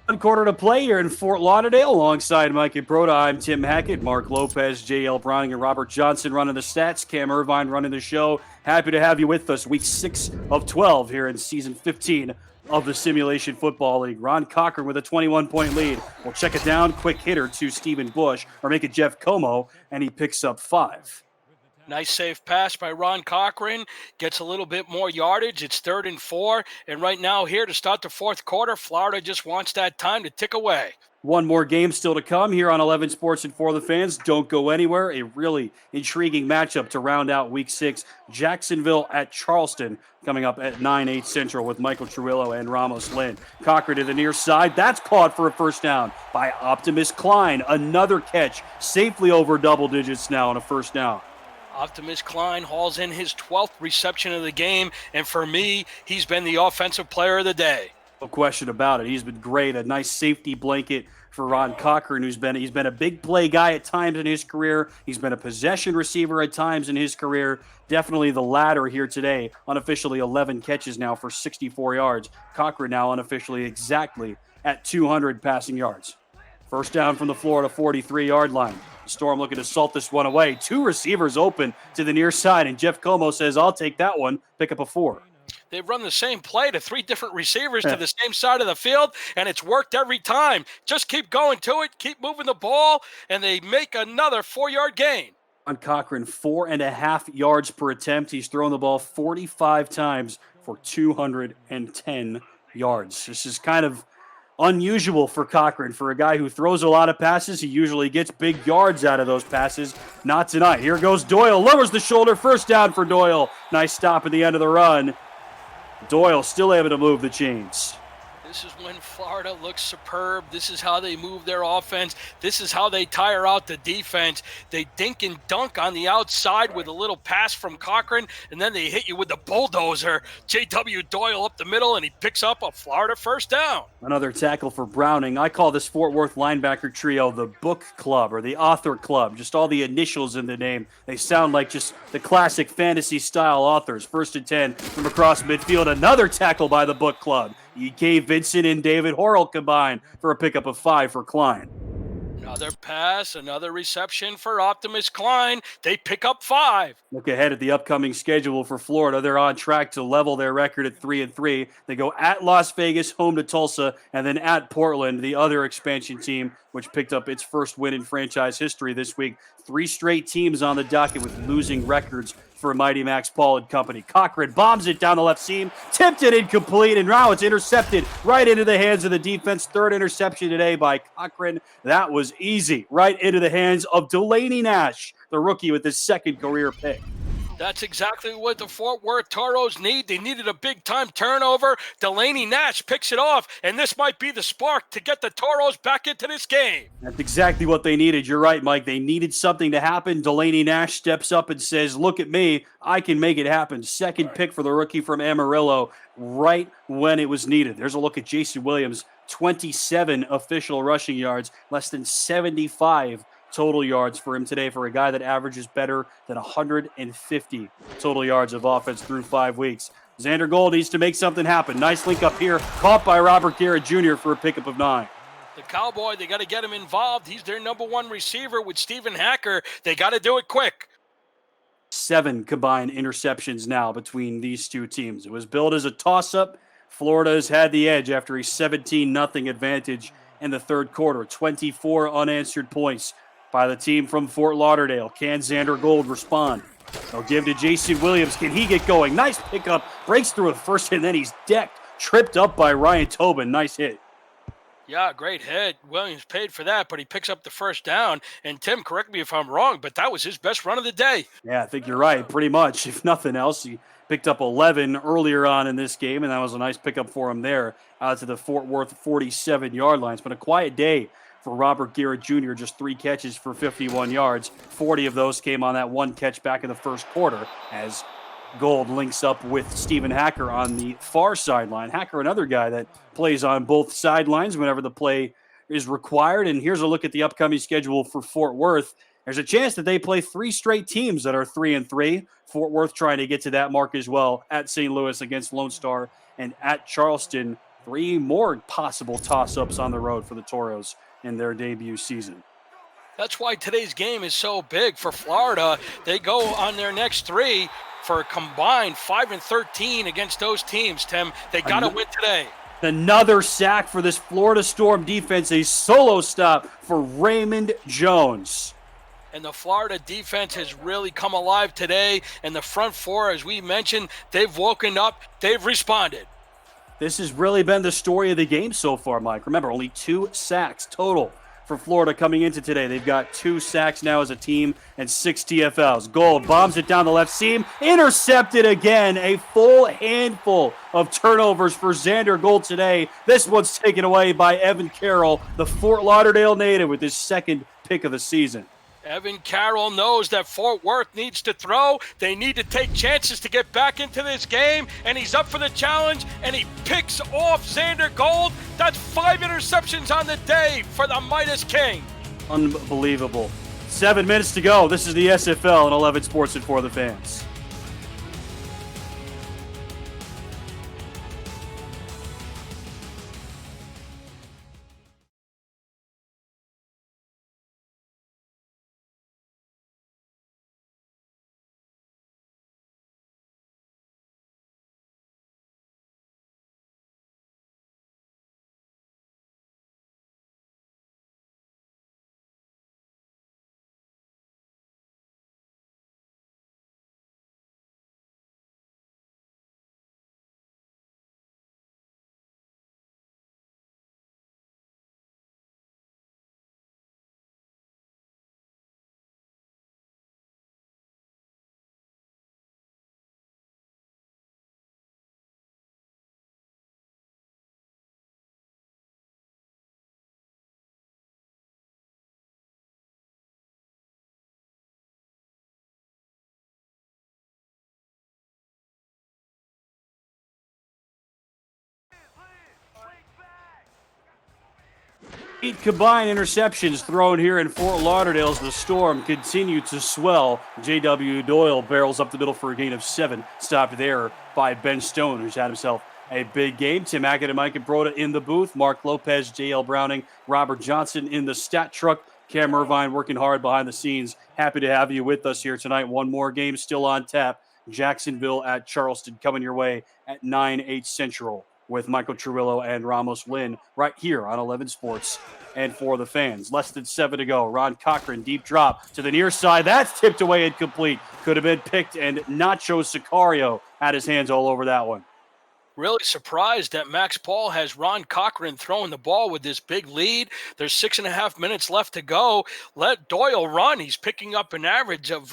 One quarter to play here in Fort Lauderdale. Alongside Mike and Broda, I'm Tim Hackett, Mark Lopez, J.L. Browning, and Robert Johnson running the stats. Cam Irvine running the show. Happy to have you with us. Week 6 of 12 here in Season 15 of the Simulation Football League. Ron Cochran with a 21-point lead. We'll check it down. Quick hitter to Stephen Bush, or make it Jeff Como, and he picks up 5. Nice safe pass by Ron Cochran. Gets a little bit more yardage. It's 3rd and 4. And right now here to start the fourth quarter, Florida just wants that time to tick away. 1 more game still to come here on 11 Sports and For the Fans. Don't go anywhere. A really intriguing matchup to round out Week 6. Jacksonville at Charleston coming up at 9/8 Central with Michael Trujillo and Ramos Lynn. Cochran to the near side. That's caught for a first down by Optimus Klein. Another catch safely over double digits now on a first down. Optimus Klein hauls in his 12th reception of the game, and for me, he's been the offensive player of the day. No question about it. He's been great. A nice safety blanket for Ron Cochran, he's been a big play guy at times in his career. He's been a possession receiver at times in his career. Definitely the latter here today. Unofficially 11 catches now for 64 yards. Cochran now unofficially exactly at 200 passing yards. First down from the Florida 43-yard line. Storm looking to salt this one away. 2 receivers open to the near side, and Jeff Como says, I'll take that one, pick up a 4. They've run the same play to 3 different receivers to the same side of the field, and it's worked every time. Just keep going to it, keep moving the ball, and they make another 4-yard gain. On Cochran, 4.5 yards per attempt. He's thrown the ball 45 times for 210 yards. This is kind of unusual for Cochran. For a guy who throws a lot of passes, he usually gets big yards out of those passes. Not tonight. Here goes Doyle. Lowers the shoulder. First down for Doyle. Nice stop at the end of the run. Doyle still able to move the chains. This is when Florida looks superb. This is how they move their offense. This is how they tire out the defense. They dink and dunk on the outside with a little pass from Cochran, and then they hit you with the bulldozer. J.W. Doyle up the middle, and he picks up a Florida first down. Another tackle for Browning. I call this Fort Worth linebacker trio the Book Club or the Author Club. Just all the initials in the name. They sound like just the classic fantasy-style authors. 1st and 10 from across midfield. Another tackle by the Book Club. E.K. Vincent and David Horrell combined for a pickup of 5 for Klein. Another pass, another reception for Optimus Klein. They pick up 5. Look ahead at the upcoming schedule for Florida. They're on track to level their record at 3-3. They go at Las Vegas, home to Tulsa, and then at Portland, the other expansion team, which picked up its first win in franchise history this week. 3 straight teams on the docket with losing records for Mighty Max Paul and company. Cochran bombs it down the left seam, tipped it incomplete, and now it's intercepted right into the hands of the defense. 3rd interception today by Cochran. That was easy. Right into the hands of Delaney Nash, the rookie with his 2nd career pick. That's exactly what the Fort Worth Toros need. They needed a big-time turnover. Delaney Nash picks it off, and this might be the spark to get the Toros back into this game. That's exactly what they needed. You're right, Mike. They needed something to happen. Delaney Nash steps up and says, look at me. I can make it happen. 2nd pick for the rookie from Amarillo right when it was needed. There's a look at Jason Williams. 27 official rushing yards, less than 75 total yards for him today for a guy that averages better than 150 total yards of offense through 5 weeks. Xander Gold needs to make something happen. Nice link up here, caught by Robert Garrett Jr. for a pickup of 9. The Cowboy, they got to get him involved. He's their number 1 receiver with Stephen Hacker. They got to do it quick. 7 combined interceptions now between these two teams. It was billed as a toss-up. Florida has had the edge after a 17-0 advantage in the 3rd quarter. 24 unanswered points by the team from Fort Lauderdale. Can Xander Gold respond? They'll give to Jason Williams. Can he get going? Nice pickup. Breaks through a first, and then he's decked. Tripped up by Ryan Tobin. Nice hit. Yeah, great hit. Williams paid for that, but he picks up the 1st down. And Tim, correct me if I'm wrong, but that was his best run of the day. Yeah, I think you're right. Pretty much. If nothing else, he picked up 11 earlier on in this game, and that was a nice pickup for him there out to the Fort Worth 47-yard line. It's been a quiet day for Robert Garrett Jr., just 3 catches for 51 yards. 40 of those came on that 1 catch back in the 1st quarter as Gold links up with Stephen Hacker on the far sideline. Hacker, another guy that plays on both sidelines whenever the play is required. And here's a look at the upcoming schedule for Fort Worth. There's a chance that they play 3 straight teams that are 3-3. Fort Worth trying to get to that mark as well at St. Louis against Lone Star and at Charleston. 3 more possible toss-ups on the road for the Toros in their debut season. That's why today's game is so big for Florida. They go on their next 3 for a combined 5-13 against those teams, Tim. They got to win today. Another sack for this Florida Storm defense. A solo stop for Raymond Jones. And the Florida defense has really come alive today. And the front 4, as we mentioned, they've woken up. They've responded. This has really been the story of the game so far, Mike. Remember, only 2 sacks total for Florida coming into today. They've got 2 sacks now as a team and 6 TFLs. Gold bombs it down the left seam. Intercepted again. A full handful of turnovers for Xander Gold today. This one's taken away by Evan Carroll, the Fort Lauderdale native, with his 2nd pick of the season. Evan Carroll knows that Fort Worth needs to throw. They need to take chances to get back into this game, and he's up for the challenge, and he picks off Xander Gold. That's 5 interceptions on the day for the Midas King. Unbelievable. 7 minutes to go. This is the SFL and 11 Sports and For the Fans. Eight combined interceptions thrown here in Fort Lauderdale as the Storm continue to swell. J.W. Doyle barrels up the middle for a gain of 7. Stopped there by Ben Stone, who's had himself A big game. Tim Hackett and Mike Broda in the booth. Mark Lopez, J.L. Browning, Robert Johnson in the stat truck. Cam Irvine working hard behind the scenes. Happy to have you with us here tonight. One more game still on tap. Jacksonville at Charleston coming your way at 9/8 Central with Michael Trujillo and Ramos Lynn right here on 11 Sports and for the fans. Less than 7 to go. Ron Cochran, deep drop to the near side. That's tipped away incomplete. Could have been picked, and Nacho Sicario had his hands all over that one. Really surprised that Max Paul has Ron Cochran throwing the ball with this big lead. There's 6.5 minutes left to go. Let Doyle run. He's picking up an average of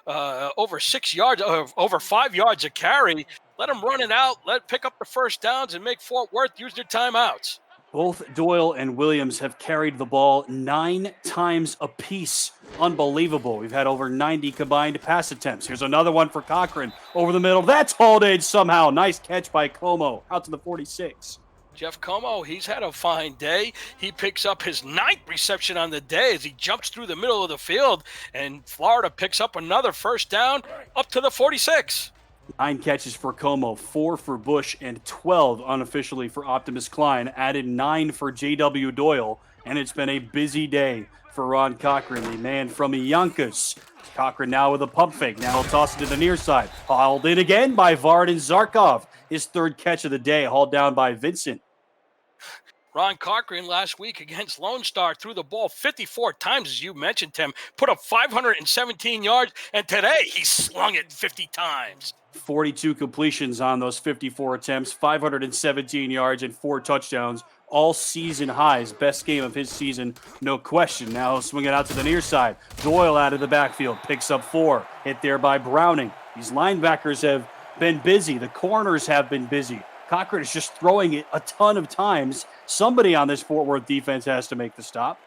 over 6 yards, over 5 yards a carry. Let him run it out. Pick up the first downs and make Fort Worth use their timeouts. Both Doyle and Williams have carried the ball 9 times apiece. Unbelievable. We've had over 90 combined pass attempts. Here's another one for Cochran over the middle. That's hauled in somehow. Nice catch by Como out to the 46. Jeff Como, he's had a fine day. He picks up his 9th reception on the day as he jumps through the middle of the field, and Florida picks up another first down up to the 46. 9 catches for Como, 4 for Bush, and 12 unofficially for Optimus Klein. Added 9 for J.W. Doyle, and it's been a busy day for Ron Cochran, the man from Yonkers. Cochran now with a pump fake. Now he'll toss it to the near side. Hauled in again by Vardan Zarkov. His 3rd catch of the day, hauled down by Vincent. Ron Cochran last week against Lone Star threw the ball 54 times, as you mentioned, Tim. Put up 517 yards, and today he slung it 50 times. 42 completions on those 54 attempts, 517 yards, and 4 touchdowns. All season highs. Best game of his season, no question. Now he'll swing it out to the near side. Doyle out of the backfield, picks up 4. Hit there by Browning. These linebackers have been busy. The corners have been busy. Cochran is just throwing it a ton of times. Somebody on this Fort Worth defense has to make the stop.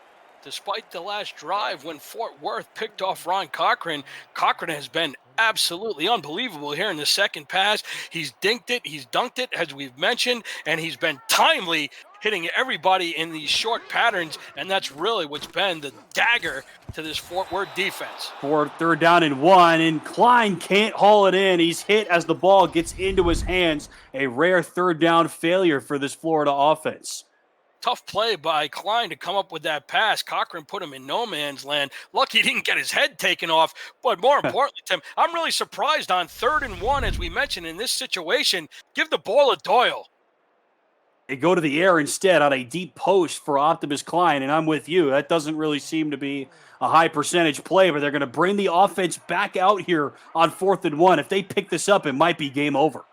Despite the last drive when Fort Worth picked off Ron Cochran, Cochran has been absolutely unbelievable here in the second pass. He's dinked it, he's dunked it, as we've mentioned, and he's been timely, hitting everybody in these short patterns, and that's really what's been the dagger to this Fort Worth defense. For 3rd down and 1, and Klein can't haul it in. He's hit as the ball gets into his hands. A rare 3rd down failure for this Florida offense. Tough play by Klein to come up with that pass. Cochran put him in no man's land. Lucky he didn't get his head taken off. But more importantly, Tim, I'm really surprised on 3rd and 1, as we mentioned in this situation. Give the ball to Doyle. They go to the air instead on a deep post for Optimus Klein, and I'm with you. That doesn't really seem to be a high percentage play, but they're going to bring the offense back out here on 4th and 1. If they pick this up, it might be game over.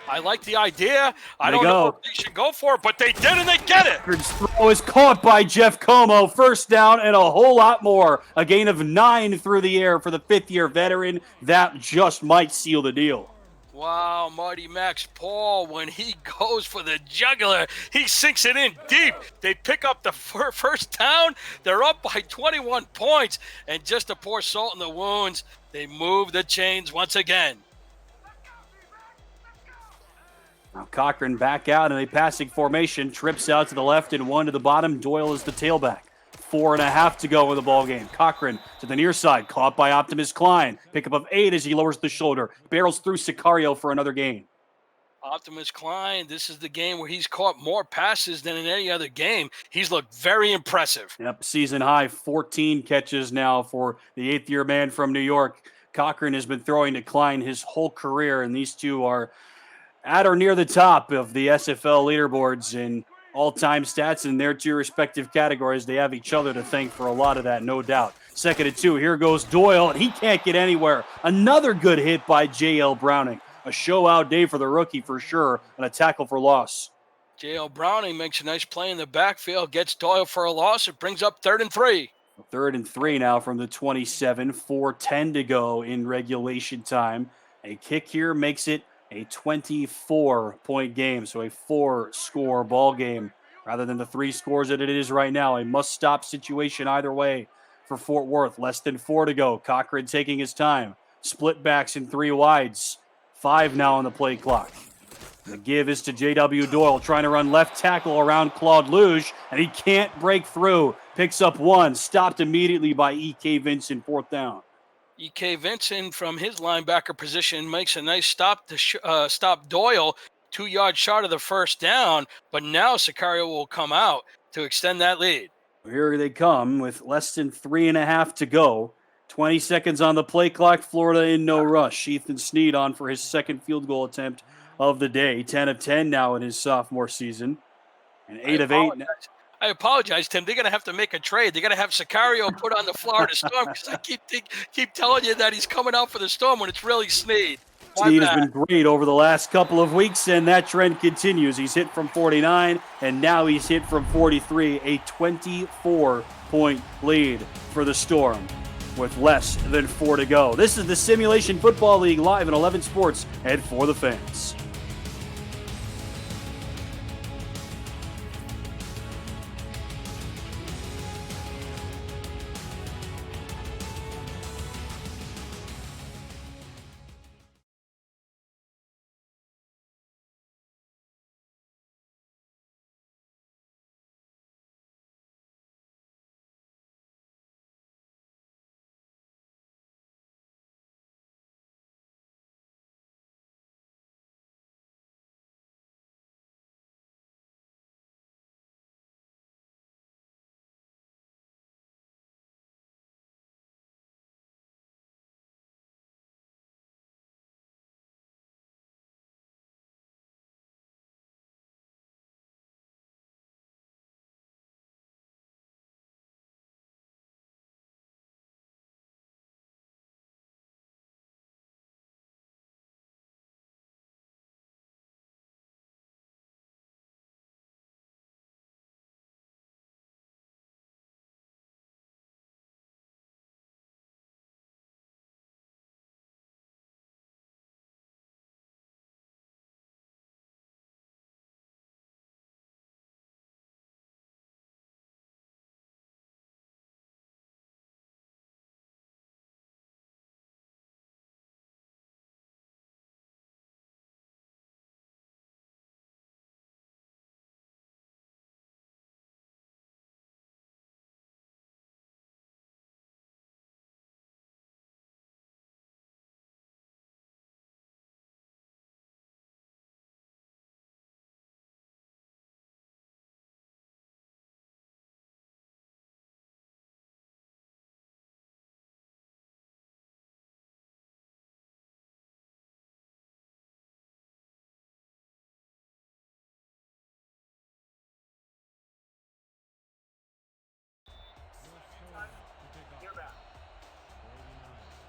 I like the idea. I don't know if they should go for it, but they did, and they get it. Cochran's throw is caught by Jeff Como. 1st down and a whole lot more. A gain of 9 through the air for the 5th-year veteran. That just might seal the deal. Wow, Marty Max Paul, when he goes for the jugular, he sinks it in deep. They pick up the first down. They're up by 21 points. And just to pour salt in the wounds, they move the chains once again. Now Cochran back out in a passing formation, trips out to the left and 1 to the bottom. Doyle is the tailback. 4.5 to go in the ball game. Cochran to the near side, caught by Optimus Klein. Pickup of 8 as he lowers the shoulder. Barrels through Sicario for another gain. Optimus Klein, this is the game where he's caught more passes than in any other game. He's looked very impressive. Yep, season high, 14 catches now for the 8th-year man from New York. Cochran has been throwing to Klein his whole career, and these two are at or near the top of the SFL leaderboards in all-time stats in their 2 respective categories. They have each other to thank for a lot of that, no doubt. 2nd and 2, here goes Doyle, and he can't get anywhere. Another good hit by J.L. Browning. A show-out day for the rookie for sure, and a tackle for loss. J.L. Browning makes a nice play in the backfield, gets Doyle for a loss. It brings up 3rd and 3. 3rd and 3 now from the 27, 4:10 to go in regulation time. A kick here makes it a 24-point game, so a 4-score ball game rather than the 3 scores that it is right now. A must-stop situation either way for Fort Worth. Less than 4 to go. Cochran taking his time. Split backs in 3 wides. 5 now on the play clock. The give is to J.W. Doyle, trying to run left tackle around Claude Luge, and he can't break through. Picks up 1, stopped immediately by E.K. Vincent, 4th down. E.K. Vincent from his linebacker position makes a nice stop to stop Doyle. 2 yards short of the first down, but now Sicario will come out to extend that lead. Here they come with less than 3.5 to go. 20 seconds on the play clock. Florida in no rush. Ethan Snead on for his second field goal attempt of the day. 10 of 10 now in his sophomore season. And 8 of 8. I apologize, Tim. They're going to have to make a trade. They're going to have Sicario put on the Florida Storm because I keep telling you that he's coming out for the Storm when it's really Snead. Snead has been great over the last couple of weeks, and that trend continues. He's hit from 49, and now he's hit from 43. A 24-point lead for the Storm with less than 4 to go. This is the Simulation Football League live in 11 Sports and for the fans.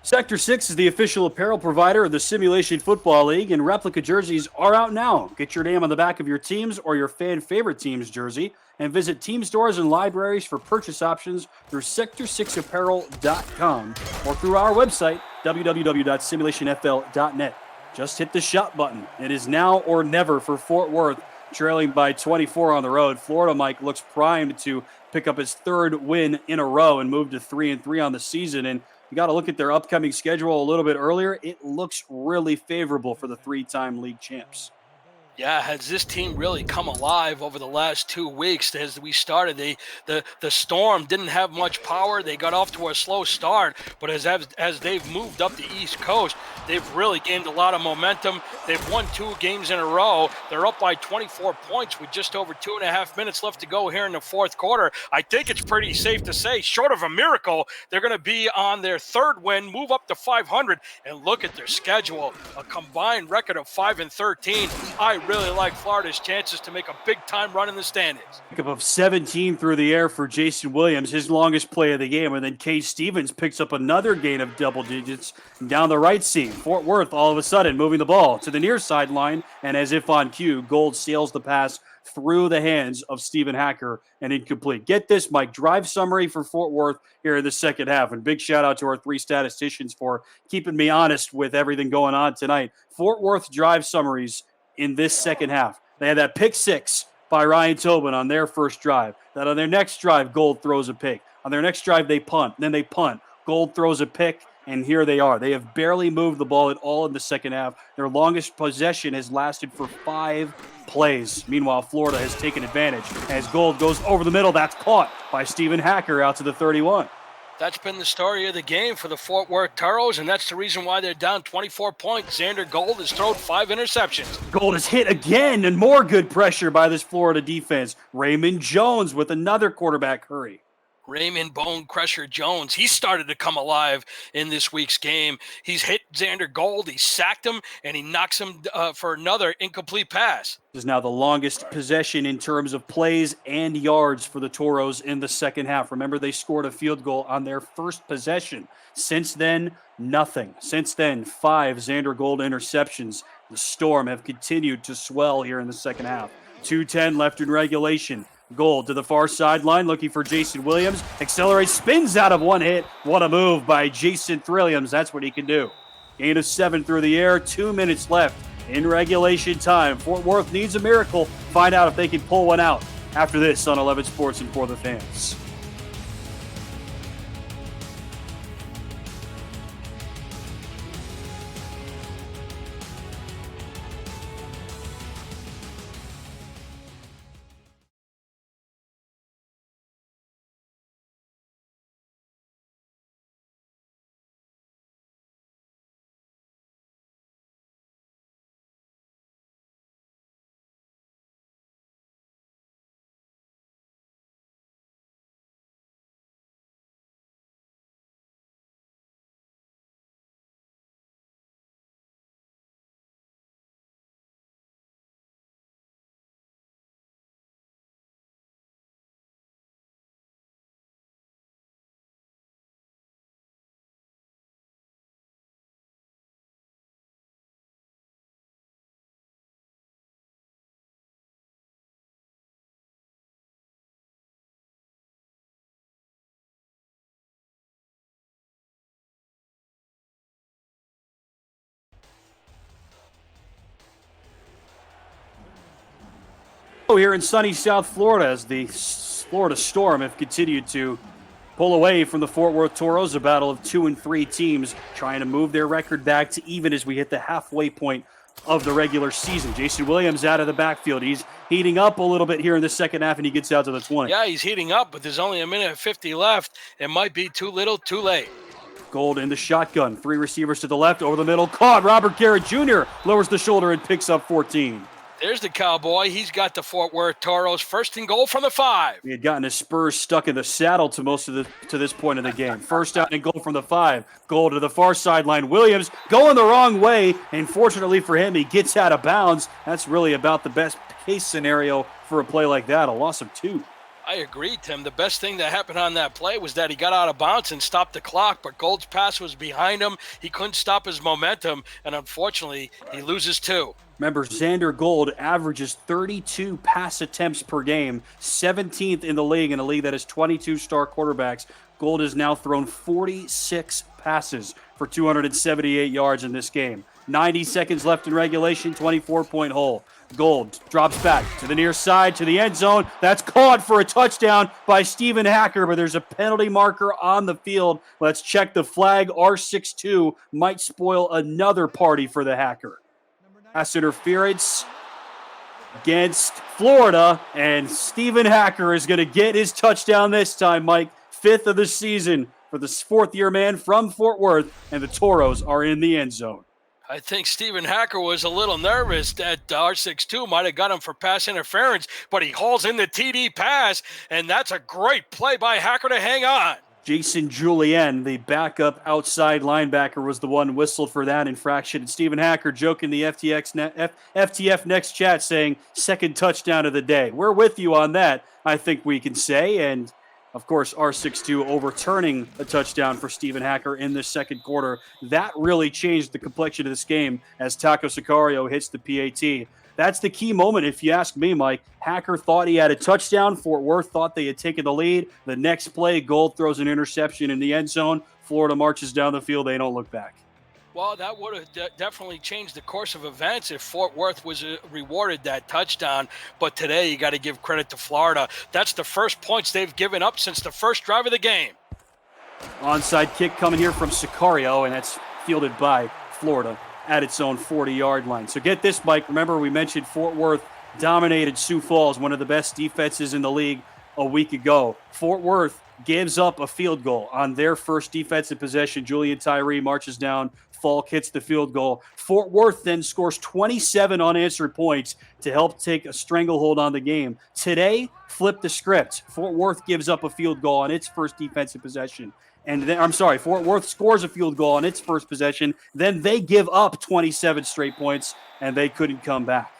Sector 6 is the official apparel provider of the Simulation Football League, and replica jerseys are out now. Get your name on the back of your team's or your fan favorite team's jersey, and visit team stores and libraries for purchase options through sector6apparel.com or through our website, www.simulationfl.net. Just hit the shop button. It is now or never for Fort Worth, trailing by 24 on the road. Florida, Mike, looks primed to pick up his third win in a row and move to 3-3 on the season. And you got to look at their upcoming schedule a little bit earlier. It looks really favorable for the three-time league champs. Yeah, has this team really come alive over the last 2 weeks? As we started, the Storm didn't have much power. They got off to a slow start, but as they've moved up the East Coast, they've really gained a lot of momentum. They've won 2 games in a row. They're up by 24 points with just over 2.5 minutes left to go here in the fourth quarter. I think it's pretty safe to say, short of a miracle, they're going to be on their third win, move up to 500, and look at their schedule. A combined record of 5-13. I really like Florida's chances to make a big-time run in the standings. Pickup of 17 through the air for Jason Williams, his longest play of the game. And then Case Stevens picks up another gain of double digits down the right seam. Fort Worth all of a sudden moving the ball to the near sideline, and as if on cue, Gold sails the pass through the hands of Stephen Hacker and incomplete. Get this, Mike, drive summary for Fort Worth here in the second half. And big shout out to our 3 statisticians for keeping me honest with everything going on tonight. Fort Worth drive summaries in this second half. They had that pick 6 by Ryan Tobin on their first drive. Then on their next drive, Gold throws a pick. On their next drive, they punt. Then they punt. Gold throws a pick, and here they are. They have barely moved the ball at all in the second half. Their longest possession has lasted for 5 plays. Meanwhile, Florida has taken advantage as Gold goes over the middle. That's caught by Stephen Hacker out to the 31. That's been the story of the game for the Fort Worth Toros, and that's the reason why they're down 24 points. Xander Gold has thrown 5 interceptions. Gold is hit again, and more good pressure by this Florida defense. Raymond Jones with another quarterback hurry. Raymond Bone Crusher Jones, he started to come alive in this week's game. He's hit Xander Gold, he sacked him, and he knocks him for another incomplete pass. This is now the longest possession in terms of plays and yards for the Toros in the second half. Remember, they scored a field goal on their first possession. Since then, nothing. Since then, 5 Xander Gold interceptions. The Storm have continued to swell here in the second half. 2:10 left in regulation. Gold to the far sideline, looking for Jason Williams. Accelerates, spins out of one hit. What a move by Jason Williams. That's what he can do. Gain of 7 through the air. 2 minutes left in regulation time. Fort Worth needs a miracle. Find out if they can pull one out after this on 11 Sports and For the Fans. Here in sunny South Florida, as the Florida Storm have continued to pull away from the Fort Worth Toros, a battle of 2 and 3 teams trying to move their record back to even as we hit the halfway point of the regular season. Jason Williams out of the backfield. He's heating up a little bit here in the second half, and he gets out to the 20. Yeah, he's heating up, but there's only 1:50 left. It might be too little, too late. Gold in the shotgun. 3 receivers to the left, over the middle. Caught. Robert Garrett Jr. lowers the shoulder and picks up 14. There's the Cowboy. He's got the Fort Worth Toros first and goal from the 5. He had gotten his spurs stuck in the saddle to this point of the game. First down and goal from the 5. Goal to the far sideline. Williams going the wrong way, and fortunately for him, he gets out of bounds. That's really about the best case scenario for a play like that, a loss of 2. I agree, Tim. The best thing that happened on that play was that he got out of bounds and stopped the clock, but Gold's pass was behind him. He couldn't stop his momentum, and unfortunately, he loses 2. Remember, Xander Gold averages 32 pass attempts per game, 17th in a league that has 22 star quarterbacks. Gold has now thrown 46 passes for 278 yards in this game. 90 seconds left in regulation, 24-point hole. Gold drops back to the near side, to the end zone. That's caught for a touchdown by Stephen Hacker, but there's a penalty marker on the field. Let's check the flag. R62 might spoil another party for the Hacker. Pass interference against Florida, and Stephen Hacker is going to get his touchdown this time, Mike. 5th of the season for the 4th-year man from Fort Worth, and the Toros are in the end zone. I think Stephen Hacker was a little nervous that R62 might have got him for pass interference, but he hauls in the TD pass, and that's a great play by Hacker to hang on. Jason Julien, the backup outside linebacker, was the one whistled for that infraction. And Stephen Hacker joking the FTF Next chat saying, second touchdown of the day. We're with you on that, I think we can say. And, of course, R62 overturning a touchdown for Stephen Hacker in the second quarter. That really changed the complexion of this game as Taco Sicario hits the PAT. That's the key moment, if you ask me, Mike. Hacker thought he had a touchdown. Fort Worth thought they had taken the lead. The next play, Gold throws an interception in the end zone. Florida marches down the field. They don't look back. Well, that would have definitely changed the course of events if Fort Worth was rewarded that touchdown. But today, you got to give credit to Florida. That's the first points they've given up since the first drive of the game. Onside kick coming here from Sicario, and that's fielded by Florida at its own 40-yard line. So get this, Mike. Remember, we mentioned Fort Worth dominated Sioux Falls, one of the best defenses in the league, a week ago. Fort Worth gives up a field goal on their first defensive possession. Julian Tyree marches down. Falk hits the field goal. Fort Worth then scores 27 unanswered points to help take a stranglehold on the game. Today, flip the script. Fort Worth gives up a field goal on its first defensive possession. And then, Fort Worth scores a field goal on its first possession. Then they give up 27 straight points, and they couldn't come back.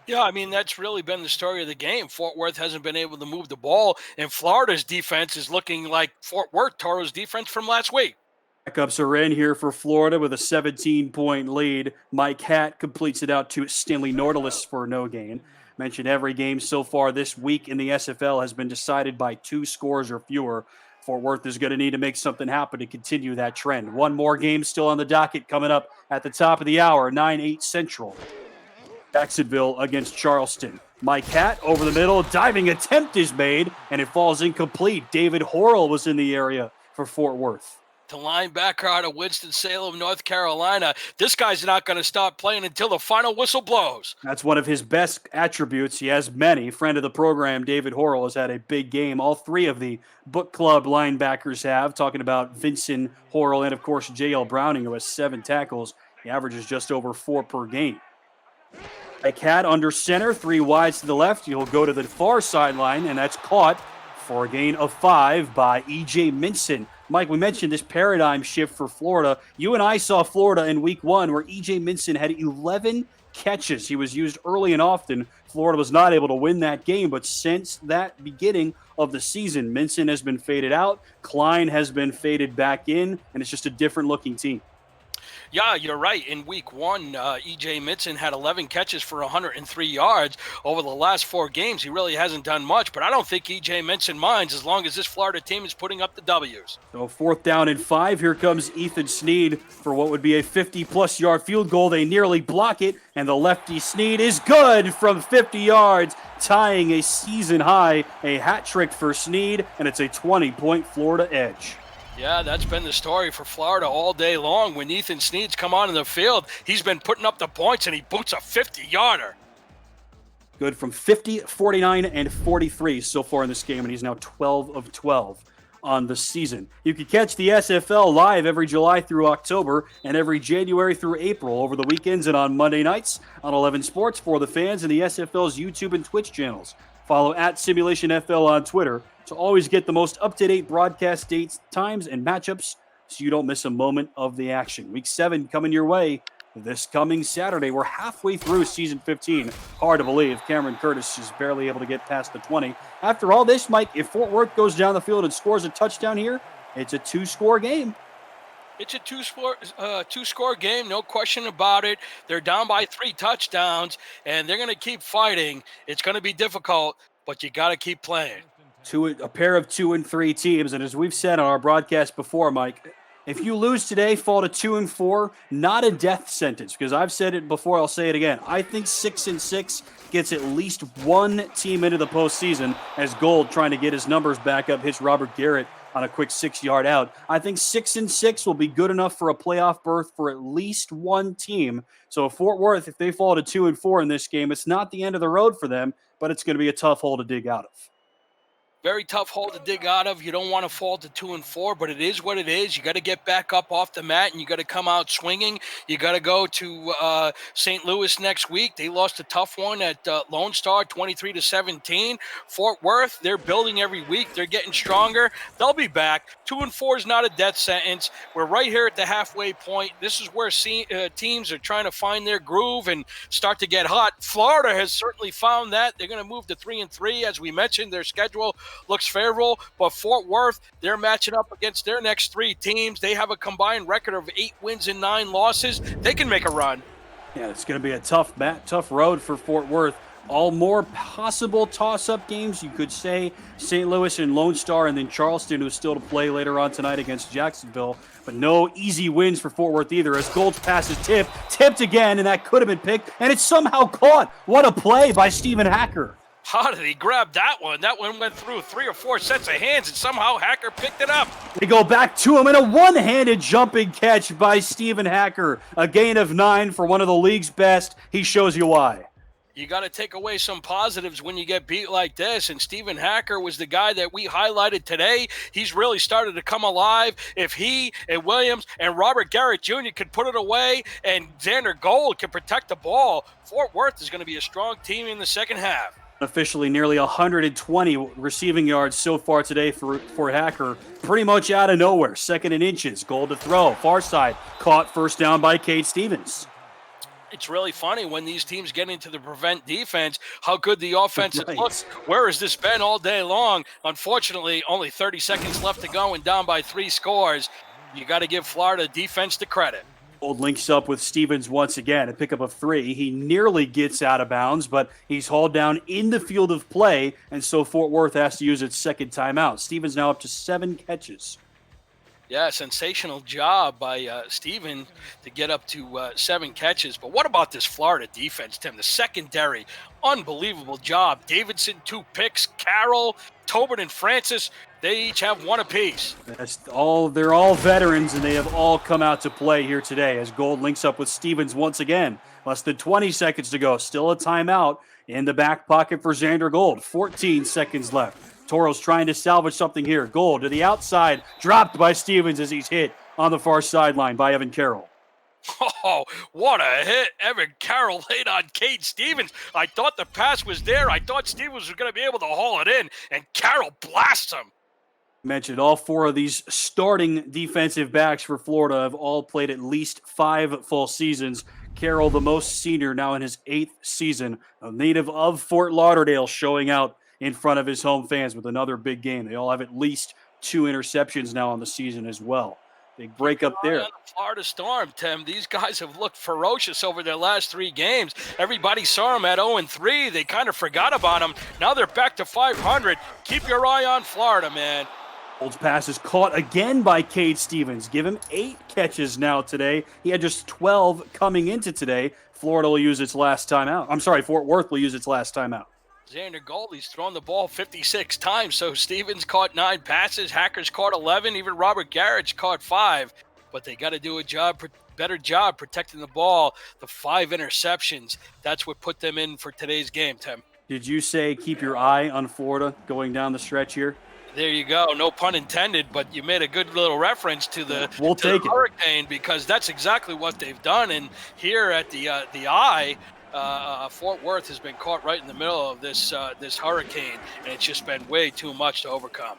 Yeah, I mean, that's really been the story of the game. Fort Worth hasn't been able to move the ball, and Florida's defense is looking like Fort Worth Toro's defense from last week. Backups are in here for Florida with a 17-point lead. Mike Hatt completes it out to Stanley Nordalis for no gain. Mentioned every game so far this week in the SFL has been decided by 2 scores or fewer. Fort Worth is going to need to make something happen to continue that trend. One more game still on the docket coming up at the top of the hour, 9-8 Central. Jacksonville against Charleston. Mike Hatt over the middle. Diving attempt is made, and it falls incomplete. David Horrell was in the area for Fort Worth. The linebacker out of Winston-Salem, North Carolina. This guy's not going to stop playing until the final whistle blows. That's one of his best attributes. He has many. Friend of the program, David Horrell, has had a big game. All 3 of the book club linebackers have. Talking about Vincent Horrell and, of course, J.L. Browning, who has 7 tackles. He averages just over 4 per game. Mike Hatt under center, 3 wides to the left. He'll go to the far sideline, and that's caught for a gain of 5 by E.J. Minson. Mike, we mentioned this paradigm shift for Florida. You and I saw Florida in week 1 where E.J. Minson had 11 catches. He was used early and often. Florida was not able to win that game, but since that beginning of the season, Minson has been faded out. Klein has been faded back in, and it's just a different looking team. Yeah, you're right. In week 1, E.J. Minson had 11 catches for 103 yards. Over the last 4 games, he really hasn't done much, but I don't think E.J. Minson minds as long as this Florida team is putting up the W's. So 4th down and 5. Here comes Ethan Sneed for what would be a 50-plus yard field goal. They nearly block it, and the lefty Sneed is good from 50 yards, tying a season high, a hat trick for Sneed, and it's a 20-point Florida edge. Yeah, that's been the story for Florida all day long. When Ethan Sneed's come on in the field, he's been putting up the points, and he boots a 50-yarder. Good from 50, 49, and 43 so far in this game, and he's now 12 of 12 on the season. You can catch the SFL live every July through October and every January through April over the weekends and on Monday nights on 11 Sports for the fans and the SFL's YouTube and Twitch channels. Follow at Simulationfl on Twitter to always get the most up-to-date broadcast dates, times, and matchups so you don't miss a moment of the action. Week 7 coming your way this coming Saturday. We're halfway through Season 15. Hard to believe. Cameron Curtis is barely able to get past the 20. After all this, Mike, if Fort Worth goes down the field and scores a touchdown here, it's a 2-score game. It's a two-score game, no question about it. They're down by 3 touchdowns, and they're going to keep fighting. It's going to be difficult, but you got to keep playing. A pair of 2 and 3 teams, and as we've said on our broadcast before, Mike, if you lose today, fall to 2 and 4, not a death sentence, because I've said it before, I'll say it again. I think 6 and 6 gets at least one team into the postseason as Gold, trying to get his numbers back up, hits Robert Garrett on a quick 6-yard out. I think 6 and 6 will be good enough for a playoff berth for at least one team. So Fort Worth, if they fall to 2 and 4 in this game, it's not the end of the road for them, but it's going to be a tough hole to dig out of. Very tough hole to dig out of. You don't want to fall to 2 and 4, but it is what it is. You got to get back up off the mat, and you got to come out swinging. You got to go to St. Louis next week. They lost a tough one at Lone Star, 23-17. Fort Worth, they're building every week. They're getting stronger. They'll be back. 2 and 4 is not a death sentence. We're right here at the halfway point. This is where teams are trying to find their groove and start to get hot. Florida has certainly found that. They're going to move to 3 and 3, as we mentioned. Their schedule looks favorable, but Fort Worth, they're matching up against their next 3 teams. They have a combined record of 8 wins and 9 losses. They can make a run. Yeah, it's going to be a tough road for Fort Worth. All more possible toss-up games, you could say St. Louis and Lone Star, and then Charleston, who's still to play later on tonight against Jacksonville. But no easy wins for Fort Worth either, as Gold's pass is tipped again, and that could have been picked, and it's somehow caught. What a play by Stephen Hacker. How did he grab that one? That one went through 3 or 4 sets of hands, and somehow Hacker picked it up. They go back to him, and a one-handed jumping catch by Stephen Hacker. A gain of 9 for one of the league's best. He shows you why. You got to take away some positives when you get beat like this. And Stephen Hacker was the guy that we highlighted today. He's really started to come alive. If he and Williams and Robert Garrett Jr. could put it away and Xander Gold can protect the ball, Fort Worth is going to be a strong team in the second half. Officially nearly 120 receiving yards so far today for Hacker. Pretty much out of nowhere. Second and inches. Gold to throw. Far side. Caught first down by Cade Stevens. It's really funny when these teams get into the prevent defense, how good the offense looks. Where has this been all day long? Unfortunately, only 30 seconds left to go and down by 3 scores. You got to give Florida defense the credit. Gold links up with Stevens once again. A pickup of 3. He nearly gets out of bounds, but he's hauled down in the field of play, and so Fort Worth has to use its second timeout. Stevens now up to 7 catches. Yeah, sensational job by Steven to get up to 7 catches. But what about this Florida defense, Tim? The secondary, unbelievable job. Davidson, 2 picks. Carroll, Tobin, and Francis, they each have 1 apiece. They're all veterans, and they have all come out to play here today as Gold links up with Stevens once again. Less than 20 seconds to go. Still a timeout in the back pocket for Xander Gold. 14 seconds left. Toro's trying to salvage something here. Gold to the outside, dropped by Stevens as he's hit on the far sideline by Evan Carroll. Oh, what a hit. Evan Carroll laid on Cade Stevens. I thought the pass was there. I thought Stevens was going to be able to haul it in, and Carroll blasts him. Mentioned all 4 of these starting defensive backs for Florida have all played at least 5 full seasons. Carroll, the most senior, now in his 8th season, a native of Fort Lauderdale, showing out in front of his home fans with another big game. They all have at least 2 interceptions now on the season as well. Big break up there. On the Florida Storm, Tim. These guys have looked ferocious over their last 3 games. Everybody saw them at 0-3. They kind of forgot about them. Now they're back to 500. Keep your eye on Florida, man. Gold's pass is caught again by Cade Stevens. Give him 8 catches now today. He had just 12 coming into today. Florida will use its last timeout. Fort Worth will use its last timeout. Xander Goldie's thrown the ball 56 times, so Stevens caught 9 passes, Hackers caught 11, even Robert Garrett caught 5. But they got to do better job protecting the ball. The 5 interceptions, that's what put them in for today's game, Tim. Did you say keep your eye on Florida going down the stretch here? There you go. No pun intended, but you made a good little reference to the Hurricane, because that's exactly what they've done. And here at the eye, Fort Worth has been caught right in the middle of this hurricane, and it's just been way too much to overcome.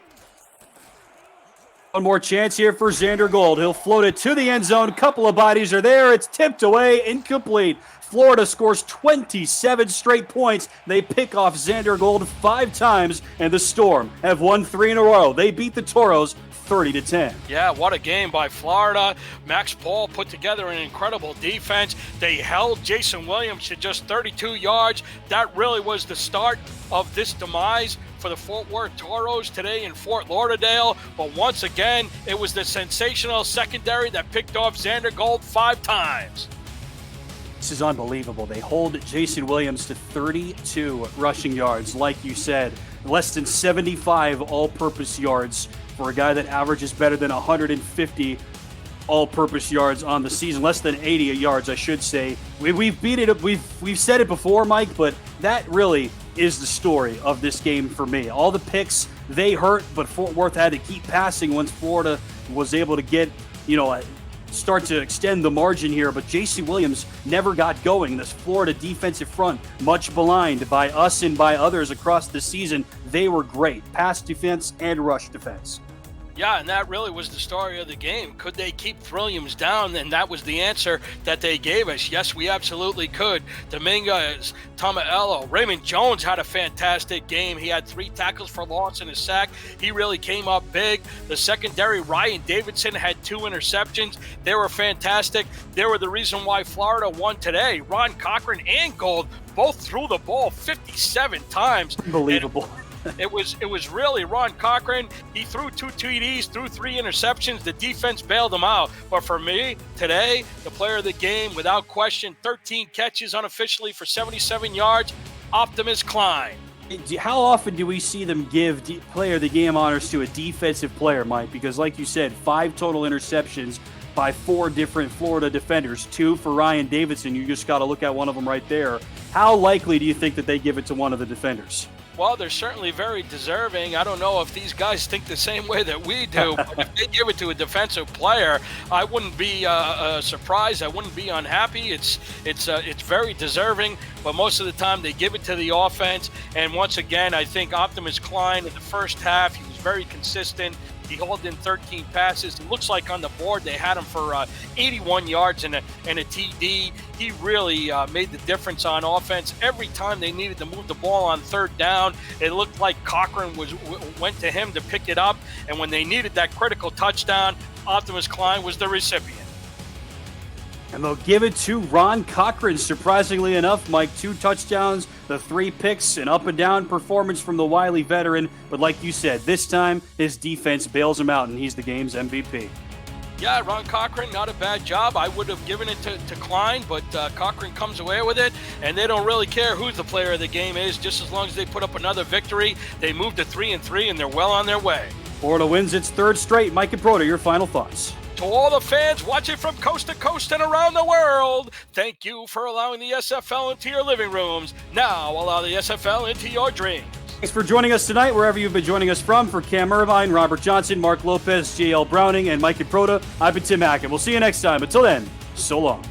One more chance here for Xander Gold. He'll float it to the end zone. A couple of bodies are there. It's tipped away, incomplete. Florida scores 27 straight points. They pick off Xander Gold 5 times, and the Storm have won 3 in a row. They beat the Toros 30-10. Yeah, what a game by Florida. Max Paul put together an incredible defense. They held Jason Williams to just 32 yards. That really was the start of this demise for the Fort Worth Toros today in Fort Lauderdale. But once again, it was the sensational secondary that picked off Xander Gold 5 times. This is unbelievable. They hold Jason Williams to 32 rushing yards, like you said. Less than 75 all-purpose yards for a guy that averages better than 150 all-purpose yards on the season. Less than 80 yards, I should say. We've beat it. We've said it before, Mike, but that really is the story of this game for me. All the picks, they hurt, but Fort Worth had to keep passing once Florida was able to get, start to extend the margin here. But J.C. Williams never got going. This Florida defensive front, much maligned by us and by others across the season, they were great. Pass defense and rush defense. Yeah, and that really was the story of the game. Could they keep Williams down? And that was the answer that they gave us. Yes, we absolutely could. Dominguez, Tomaello, Raymond Jones had a fantastic game. He had 3 tackles for loss and a sack. He really came up big. The secondary, Ryan Davidson, had 2 interceptions. They were fantastic. They were the reason why Florida won today. Ron Cochran and Gold both threw the ball 57 times. Unbelievable. It was really Ron Cochran. He threw 2 TDs, threw 3 interceptions. The defense bailed him out. But for me, today, the player of the game, without question, 13 catches unofficially for 77 yards, Optimus Klein. How often do we see them give player of the game honors to a defensive player, Mike? Because like you said, 5 total interceptions by 4 different Florida defenders. 2 for Ryan Davidson. You just got to look at one of them right there. How likely do you think that they give it to one of the defenders? Well, they're certainly very deserving. I don't know if these guys think the same way that we do, but if they give it to a defensive player, I wouldn't be surprised. I wouldn't be unhappy. It's very deserving, but most of the time they give it to the offense. And once again, I think Optimus Klein in the first half, he was very consistent. He hauled in 13 passes. It looks like on the board they had him for 81 yards and a TD. He really made the difference on offense. Every time they needed to move the ball on third down, it looked like Cochran went to him to pick it up. And when they needed that critical touchdown, Optimus Klein was the recipient. And they'll give it to Ron Cochran, surprisingly enough. Mike, 2 touchdowns, the 3 picks, an up-and-down performance from the wily veteran. But like you said, this time his defense bails him out, and he's the game's MVP. Yeah, Ron Cochran, not a bad job. I would have given it to Klein, but Cochran comes away with it, and they don't really care who the player of the game is. Just as long as they put up another victory, they move to 3-3, and they're well on their way. Florida wins its 3rd straight. Mike and Broder, your final thoughts. To all the fans watching from coast to coast and around the world, thank you for allowing the SFL into your living rooms. Now allow the SFL into your dreams. Thanks for joining us tonight, wherever you've been joining us from. For Cam Irvine, Robert Johnson, Mark Lopez, JL Browning, and Mike and Broder, I've been Tim Hackett. We'll see you next time. Until then, so long.